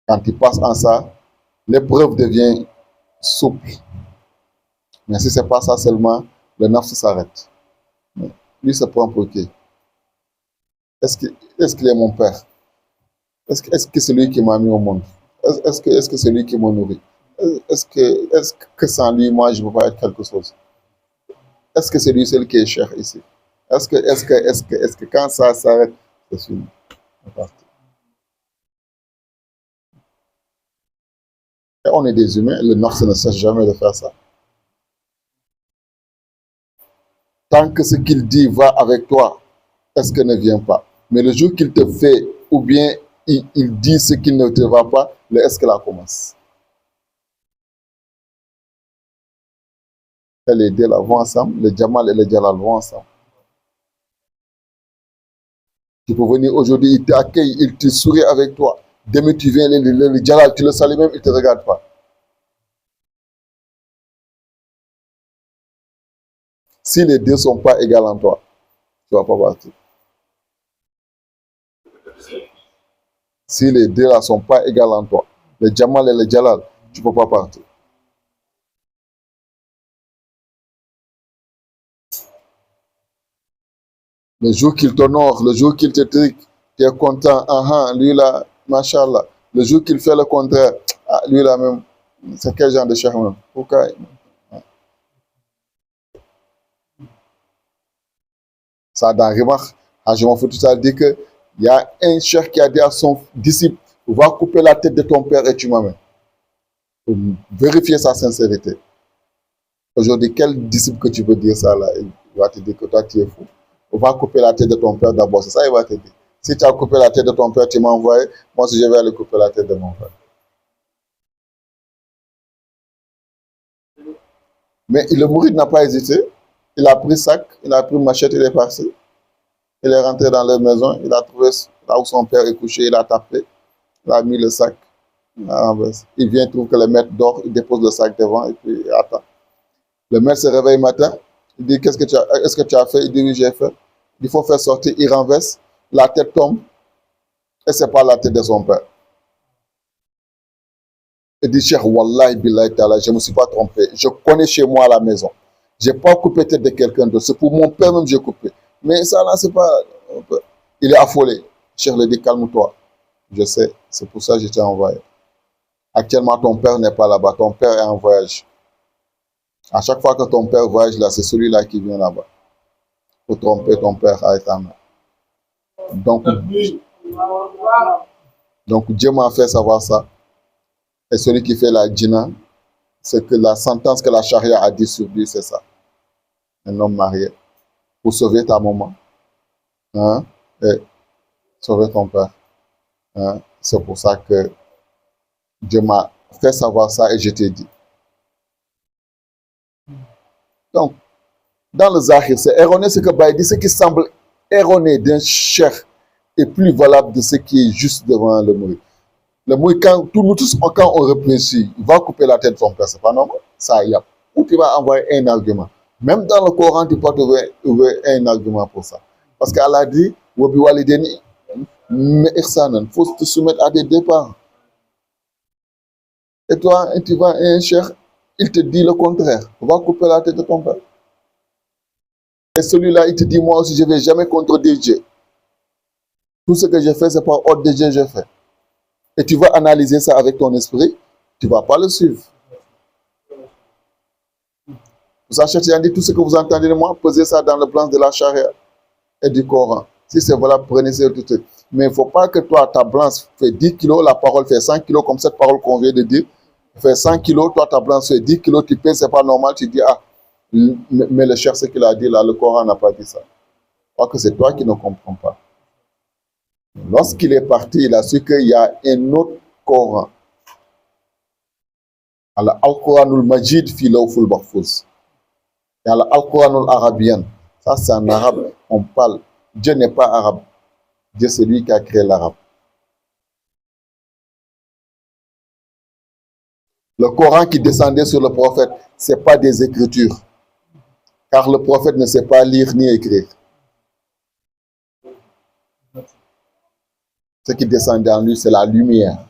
Quand tu passes en ça, l'épreuve devient souple. Mais si ce n'est pas ça seulement, le nafs s'arrête. Lui se prend pour qui? Est-ce qu'il est mon père? Est-ce que c'est lui qui m'a mis au monde? Est-ce que c'est lui qui m'a nourri? Est-ce que sans lui, moi, je ne peux pas être quelque chose? Est-ce que c'est lui seul qui est cher ici? Est-ce que quand ça s'arrête, c'est fini? Et on est des humains, le nafs ne cesse jamais de faire ça. Tant que ce qu'il dit va avec toi, est-ce que ne vient pas? Mais le jour qu'il te fait, ou bien il dit ce qui ne te va pas, le est-ce que là commence? Et les deux là vont ensemble, le Jamal et le Jalal vont ensemble. Tu peux venir aujourd'hui, il t'accueille, il te sourit avec toi. Demain tu viens, le Jalal, tu le salues même, il ne te regarde pas. Si les deux ne sont pas égaux en toi, tu ne vas pas partir. Si les deux là ne sont pas égaux en toi, le Jamal et le Jalal, tu ne peux pas partir. Le jour qu'il t'honore, le jour qu'il te trique, tu es content, lui là, machallah. Le jour qu'il fait le contraire, lui là même, c'est quel genre de cheikh même? Pourquoi? Ça dans Rimach, je m'en fous tout ça, dit que il y a un cheikh qui a dit à son disciple, va couper la tête de ton père et tu m'amènes. Pour vérifier sa sincérité. Aujourd'hui, quel disciple que tu peux dire ça là? Il va te dire que toi tu es fou. On va couper la tête de ton père d'abord, c'est ça il va te dire. Si tu as coupé la tête de ton père, tu m'as envoyé, moi si je vais aller couper la tête de mon père. Mais le mouride n'a pas hésité. Il a pris sac, il a pris machette, il est parti. Il est rentré dans leur maison, il a trouvé là où son père est couché, il a tapé, il a mis le sac. Il vient, il trouve que le maître dort, il dépose le sac devant et puis il attend. Le maître se réveille le matin, il dit est-ce que tu as fait? Il dit oui, j'ai fait. Il faut faire sortir, il renverse, la tête tombe et ce n'est pas la tête de son père. Il dit Cheikh, Wallahi billahi ta'ala, je ne me suis pas trompé. Je connais chez moi à la maison. Je n'ai pas coupé tête de quelqu'un d'autre. C'est pour mon père même que j'ai coupé. Mais ça là, c'est pas. Il est affolé. Cheikh lui dit calme-toi. Je sais, c'est pour ça que je t'ai envoyé. Actuellement, ton père n'est pas là-bas. Ton père est en voyage. À chaque fois que ton père voyage là, c'est celui-là qui vient là-bas. Pour tromper ton père à ta main. Donc Dieu m'a fait savoir ça. Et celui qui fait la djinna, c'est que la sentence que la charia a dit sur lui, c'est ça. Un homme marié. Pour sauver ta maman. Hein, et sauver ton père. Hein, c'est pour ça que Dieu m'a fait savoir ça et je t'ai dit. Donc, dans le Zahir, c'est erroné ce que Baye dit, ce qui semble erroné d'un cheikh est plus valable de ce qui est juste devant le mourir. Le mourir, quand on réfléchit, il va couper la tête de son père, c'est pas normal. Ça, il y a. Où tu vas envoyer un argument. Même dans le Coran, tu peux trouver un argument pour ça. Parce qu'elle a dit, il faut te soumettre à des départs. Et toi, tu vas à un cheikh, il te dit le contraire. On va couper la tête de ton père. Et celui-là, il te dit, moi aussi, je ne vais jamais contredire Dieu. Tout ce que j'ai fait, c'est par ordre de Dieu que j'ai fait. Et tu vas analyser ça avec ton esprit, tu ne vas pas le suivre. Vous achetez, dit tout ce que vous entendez de moi, posez ça dans le plan de la charia et du Coran. Si c'est voilà, prenez ça tout. Mais il ne faut pas que toi, ta balance fait 10 kilos, la parole fait 100 kilos, comme cette parole qu'on vient de dire, fait 100 kilos, toi, ta balance fait 10 kilos, tu pèses, c'est pas normal, tu dis, ah, mais le cher, ce qu'il a dit là, le Coran n'a pas dit ça. Je crois que c'est toi qui ne comprends pas. Lorsqu'il est parti, il a su qu'il y a un autre Coran. Al-Quranul Majid fi lawful mahfuz. Il y a Al-Quranul Arabian. Ça, c'est en arabe. On parle. Dieu n'est pas arabe. Dieu, c'est lui qui a créé l'arabe. Le Coran qui descendait sur le prophète, ce n'est pas des écritures. Car le prophète ne sait pas lire ni écrire. Ce qui descendait en lui, c'est la lumière.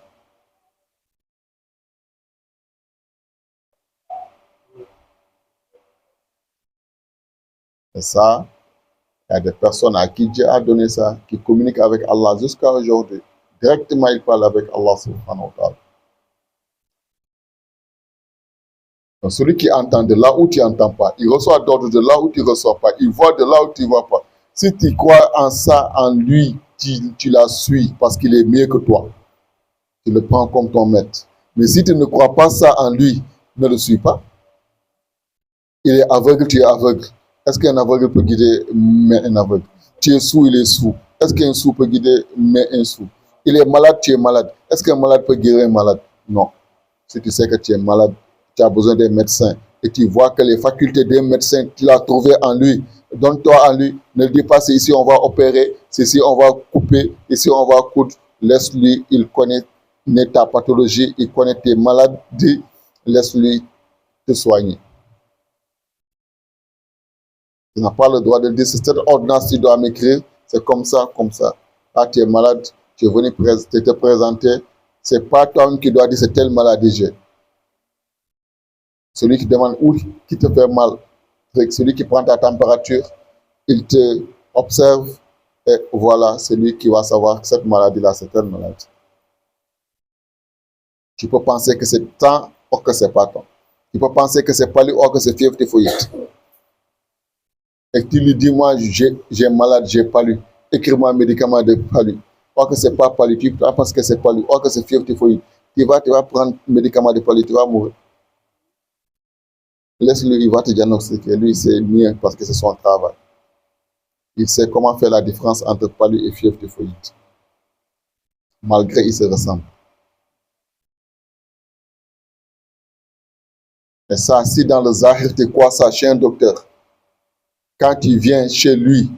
Et ça, il y a des personnes à qui Dieu a donné ça, qui communiquent avec Allah jusqu'à aujourd'hui. Directement, ils parlent avec Allah subhanahu wa ta'ala. Donc, celui qui entend de là où tu n'entends pas, il reçoit d'ordre de là où tu ne reçois pas, il voit de là où tu ne vois pas. Si tu crois en ça, en lui, tu la suis parce qu'il est mieux que toi. Tu le prends comme ton maître. Mais si tu ne crois pas ça en lui, ne le suis pas. Il est aveugle, tu es aveugle. Est-ce qu'un aveugle peut guider un aveugle? Tu es sourd, il est sourd. Est-ce qu'un sourd peut guider un sourd? Il est malade, tu es malade. Est-ce qu'un malade peut guérir un malade? Non. Si tu sais que tu es malade, tu as besoin d'un médecin et tu vois que les facultés d'un médecin, tu l'as trouvé en lui. Donne-toi en lui. Ne dis pas c'est ici on va opérer, c'est ici on va couper, ici on va coudre. Laisse-lui, il connaît ta pathologie, il connaît tes maladies. Laisse-lui te soigner. Tu n'as pas le droit de dire c'est cette ordonnance tu dois m'écrire, c'est comme ça, comme ça. Là, tu es malade, tu es venu te présenter. Ce n'est pas toi qui dois dire c'est telle maladie j'ai. Celui qui demande où qui te fait mal, celui qui prend ta température, il te observe et voilà, c'est lui qui va savoir que cette maladie-là, c'est telle maladie. Tu peux penser que c'est tant, or que ce n'est pas tant. Tu peux penser que c'est palu, or que c'est fièvre typhoïde. Et tu lui dis, moi, j'ai malade, j'ai palu. Écris-moi un médicament de palu. Or que ce n'est pas palu, tu penses que c'est palu, or que c'est fièvre typhoïde. Tu vas prendre un médicament de palu, tu vas mourir. Laisse-le, il va te diagnostiquer. Lui, c'est mieux parce que c'est son travail. Il sait comment faire la différence entre palu et fièvre typhoïde. Malgré, ils se ressemblent. Et ça, si dans le Zahir, tu crois ça chez un docteur, quand tu viens chez lui,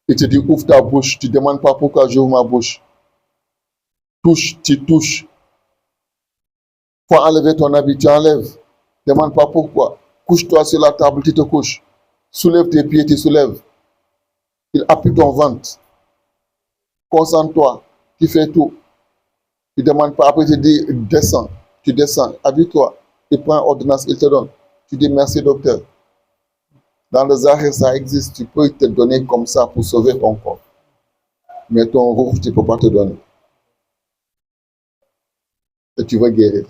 il te dit ouvre ta bouche, tu ne demandes pas pourquoi j'ouvre ma bouche. Touche, tu touches. Faut enlever ton habit, tu enlèves. Ne demande pas pourquoi. Couche-toi sur la table, tu te couches. Soulève tes pieds, tu soulèves. Il appuie ton ventre. Concentre-toi, tu fais tout. Tu ne demandes pas, après il te dit descends. Tu descends, habille-toi. Il prend ordonnance, il te donne. Tu dis merci docteur. Dans le Zahir, ça existe. Tu peux te donner comme ça pour sauver ton corps. Mais ton rouge, tu ne peux pas te donner. Et tu veux guérir.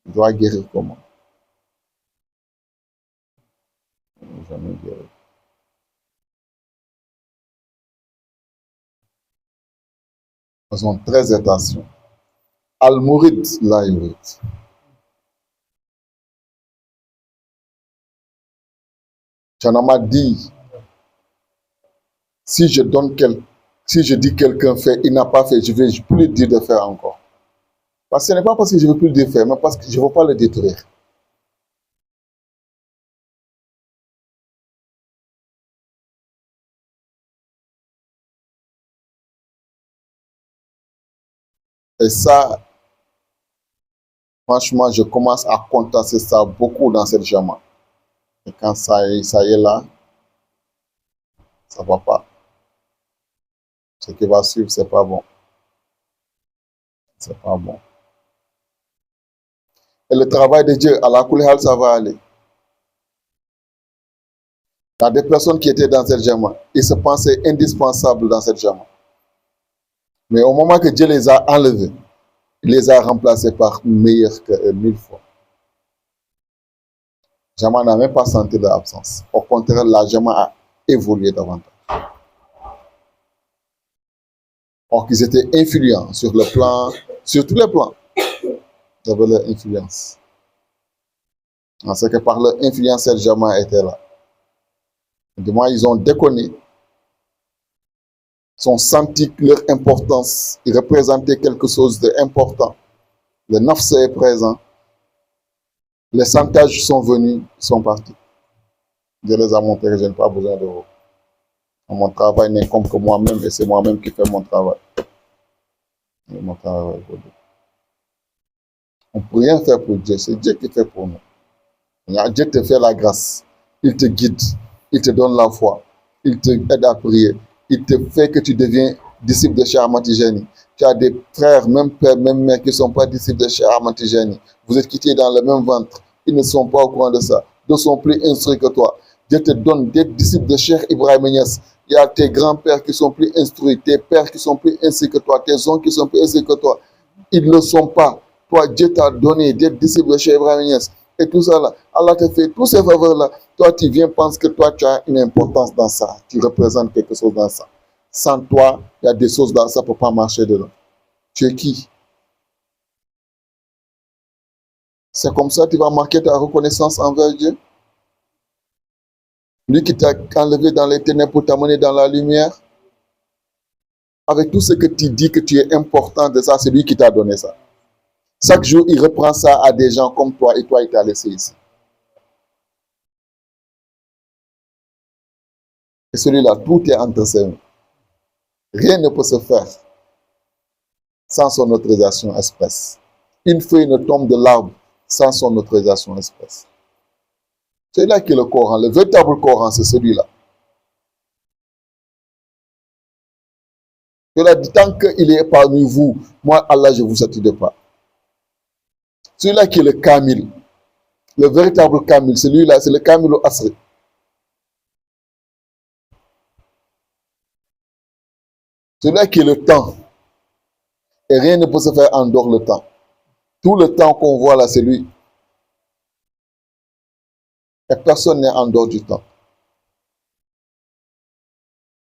Tu dois guérir comment? Jamais guérir. Faisons très attention. Al-Mourid, la yurid. Janama dit, si je dis quelqu'un fait, il n'a pas fait, je ne vais plus le dire de faire encore. Parce que ce n'est pas parce que je ne veux plus le faire, mais parce que je ne veux pas le détruire. Et ça, franchement, je commence à contester ça beaucoup dans cette jama. Et quand ça y est là, ça ne va pas. Ce qui va suivre, ce n'est pas bon. C'est pas bon. Et le travail de Dieu, à la coulée, ça va aller. Il y a des personnes qui étaient dans cette jama, ils se pensaient indispensables dans cette jama. Mais au moment que Dieu les a enlevés, il les a remplacés par meilleurs que eux 1000 fois. Jama n'a même pas senti leur absence. Au contraire, la jama a évolué davantage. Or qu'ils étaient influents sur le plan, sur tous les plans. Ils avaient leur influence. C'est que par leur influence, cette jama était là. Du moins, ils ont déconné. Ils ont senti leur importance. Ils représentaient quelque chose d'important. Le nafs est présent. Les centages sont venus, ils sont partis. Dieu les a montrés, je n'ai pas besoin de vous. Mon travail n'incombe que moi-même et c'est moi-même qui fais mon travail. Mon travail pour Dieu. On ne peut rien faire pour Dieu, c'est Dieu qui fait pour nous. Dieu te fait la grâce, il te guide, il te donne la foi, il te aide à prier, il te fait que tu deviens disciple de Cheikh Ahmad Tijani. Tu as des frères, même pères, même mères qui ne sont pas disciples de Cheikh Ahmad Tijani. Vous êtes quittés dans le même ventre, ils ne sont pas au courant de ça. D'autres sont plus instruits que toi. Dieu te donne des disciples de Cheikh Ibrahim Niass. Il y a tes grands-pères qui sont plus instruits, tes pères qui sont plus instruits que toi, tes oncles qui sont plus instruits que toi. Ils ne le sont pas. Toi, Dieu t'a donné des disciples de Cheikh Ibrahim Niass. Et tout ça là, Allah te fait tous ces faveurs-là. Toi, tu viens, penses que toi, tu as une importance dans ça. Tu représentes quelque chose dans ça. Sans toi, il y a des choses dans ça pour ne pas marcher dedans. Tu es qui? C'est comme ça que tu vas marquer ta reconnaissance envers Dieu. Lui qui t'a enlevé dans les ténèbres pour t'amener dans la lumière. Avec tout ce que tu dis que tu es important de ça, c'est lui qui t'a donné ça. Chaque jour, il reprend ça à des gens comme toi et toi, il t'a laissé ici. Et celui-là, tout est entre ses mains. Rien ne peut se faire sans son autorisation expresse. Une feuille ne tombe de l'arbre sans son autorisation expresse. C'est là qui est le Coran. Le véritable Coran, c'est celui-là. Il a dit, tant qu'il est parmi vous, moi, Allah, je ne vous satisfais pas. Celui-là qui est le Kamil, le véritable Kamil, celui-là, c'est le Kamil au Asri. Celui-là qui est le temps. Et rien ne peut se faire en dehors le temps. Tout le temps qu'on voit là, c'est lui. Et personne n'est en dehors du temps.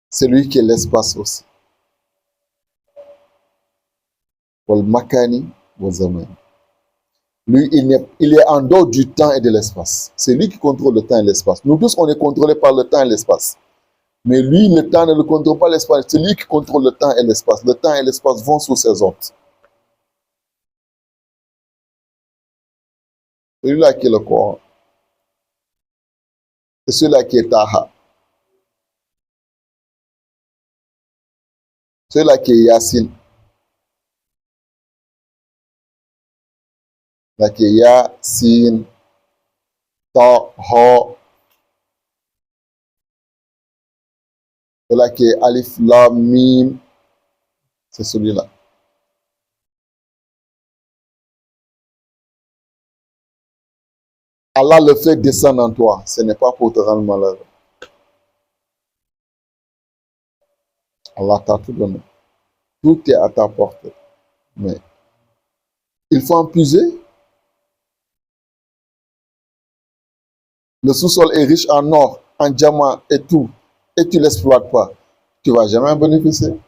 C'est lui qui est l'espace aussi. Wal makani wa zaman. Lui, il est en dehors du temps et de l'espace. C'est lui qui contrôle le temps et l'espace. Nous tous, on est contrôlés par le temps et l'espace. Mais lui, le temps ne le contrôle pas l'espace. C'est lui qui contrôle le temps et l'espace. Le temps et l'espace vont sous ses ordres. Celui-là qui est le Coran. C'est celui-là qui est Taha. Celui-là qui est Yassine. Celui-là qui est Yassine. Taha. Celui-là qui est Alif Lam Mim. C'est celui-là. Allah le fait descendre en toi. Ce n'est pas pour te rendre malheureux. Allah t'a tout donné. Tout est à ta portée. Mais il faut en puiser. Le sous-sol est riche en or, en diamant et tout. Et tu ne l'exploites pas. Tu ne vas jamais en bénéficier.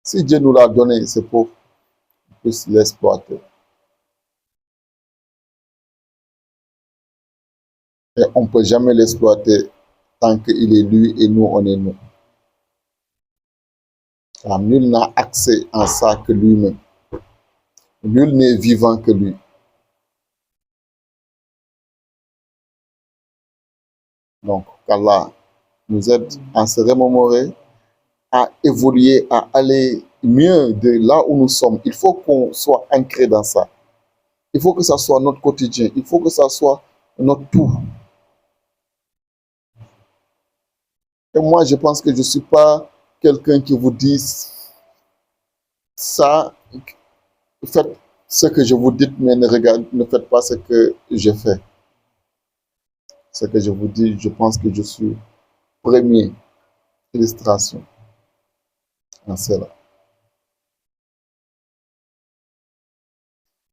Si Dieu nous l'a donné, c'est pour qu'on puisse l'exploiter. Et on ne peut jamais l'exploiter tant qu'il est lui et nous, on est nous. Car nul n'a accès en ça que lui-même. Nul n'est vivant que lui. Donc, qu'Allah nous aide à se remémorer, à évoluer, à aller mieux de là où nous sommes. Il faut qu'on soit ancré dans ça. Il faut que ça soit notre quotidien. Il faut que ça soit notre tout. Et moi, je pense que je ne suis pas quelqu'un qui vous dit ça, faites ce que je vous dis, mais ne faites pas ce que je fais. Ce que je vous dis, je pense que je suis première illustration en cela.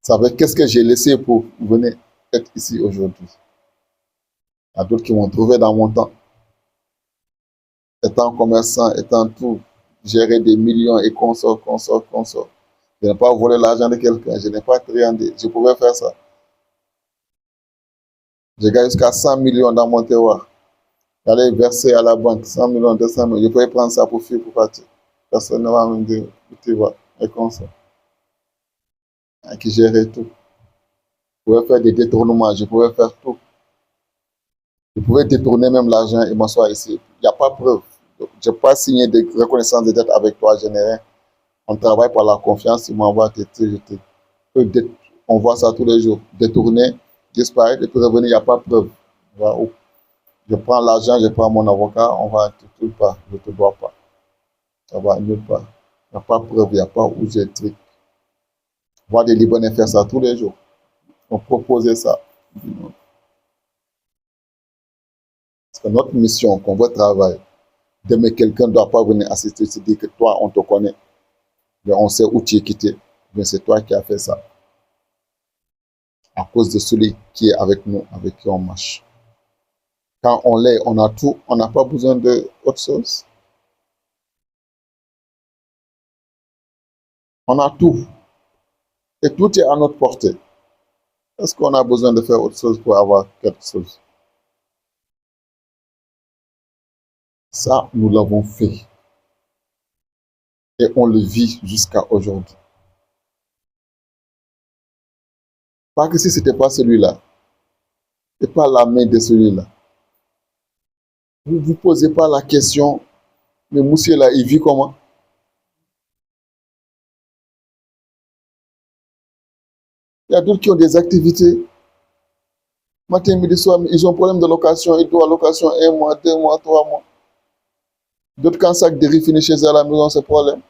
Vous savez, qu'est-ce que j'ai laissé pour venir être ici aujourd'hui? Il y a d'autres qui m'ont trouvé dans mon temps. Étant commerçant, étant tout, gérer des millions et consorts. Je n'ai pas volé l'argent de quelqu'un, je n'ai pas triandé. Je pouvais faire ça. Je gagne jusqu'à 100 millions dans mon terroir. J'allais verser à la banque 100 millions, 200 millions. Je pouvais prendre ça pour fuir, pour partir. Personne ne va me dire où tu vas, et comme ça. Qui gérait tout. Je pouvais faire des détournements, je pouvais faire tout. Je pouvais détourner même l'argent et m'asseoir ici. Il n'y a pas de preuve. Je n'ai pas signé de reconnaissance de dette avec toi, je n'ai rien. On travaille par la confiance, tu m'envoies tes trucs. On voit ça tous les jours. Détourner, disparaître, et puis revenir, il n'y a pas de preuve. Je prends l'argent, je prends mon avocat, on va te pas, je ne te dois pas. Ça va nulle part. Il n'y a pas de preuve, il n'y a pas où j'ai truc. Voir des Libanais faire ça tous les jours. On proposait ça. Parce que notre mission, qu'on veut travailler, demain quelqu'un ne doit pas venir assister, se dire que toi, on te connaît. Mais on sait où tu es quitté. Mais c'est toi qui as fait ça. À cause de celui qui est avec nous, avec qui on marche. Quand on l'est, on a tout, on n'a pas besoin d'autre chose. On a tout. Et tout est à notre portée. Est-ce qu'on a besoin de faire autre chose pour avoir quelque chose? Ça, nous l'avons fait. Et on le vit jusqu'à aujourd'hui. Pas que si ce n'était pas celui-là, et pas la main de celui-là. Vous ne vous posez pas la question, mais monsieur là, il vit comment? Il y a d'autres qui ont des activités. Matin, midi, soir, ils ont un problème de location, ils doivent location 1 mois, 2 mois, 3 mois. D'autres, quand sac de riz finit chez eux à la maison, c'est problème.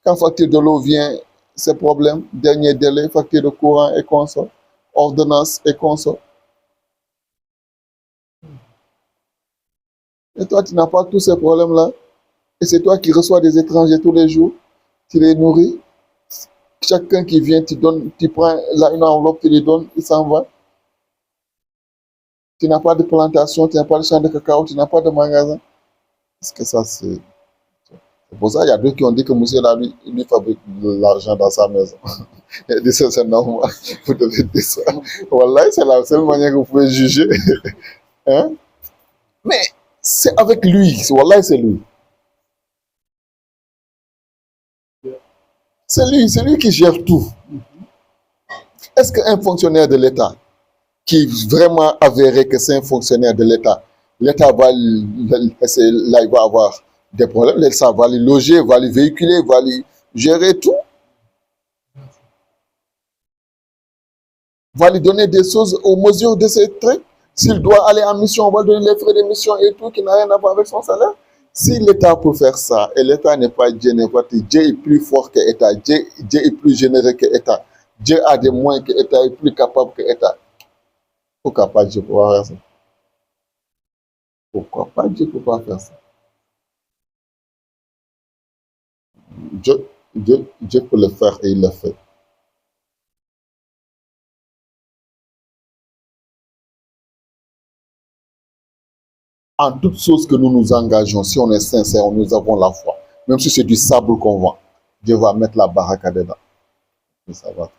Quand facture de l'eau vient, c'est problème. Dernier délai, facture de courant et consort. Ordonnance et consort. Et toi, tu n'as pas tous ces problèmes-là. Et c'est toi qui reçois des étrangers tous les jours. Tu les nourris. Chacun qui vient, tu prends là une enveloppe, tu lui donnes, il s'en va. Tu n'as pas de plantation, tu n'as pas de champ de cacao, tu n'as pas de magasin. Est-ce que ça, c'est pour ça qu'il y a d'autres qui ont dit que monsieur là, lui fabrique de l'argent dans sa maison. Il dit ça, c'est normal. Vous devez dire ça. Voilà, c'est la seule manière que vous pouvez juger. Hein? Mais c'est avec lui. Voilà, c'est lui. C'est lui qui gère tout. Est-ce qu'un fonctionnaire de l'État qui est vraiment avéré que c'est un fonctionnaire de l'État, l'État va, là, il va avoir des problèmes, l'État va les loger, va les véhiculer, va les gérer tout, va lui donner des choses aux mesures de ses trucs. S'il doit aller en mission, on va donner les frais de mission et tout qui n'a rien à voir avec son salaire. Si l'État peut faire ça, et l'État n'est pas Dieu, Dieu est plus fort que l'État, Dieu est plus généreux que l'État, Dieu a des moyens que l'État est plus capable que l'État. Pourquoi pas Dieu peut faire ça? Pourquoi pas Dieu ne peut pas faire ça? Dieu peut le faire et il le fait. En toute chose que nous nous engageons, si on est sincère, nous avons la foi. Même si c'est du sable qu'on vend, Dieu va mettre la baraka dedans. Et ça va.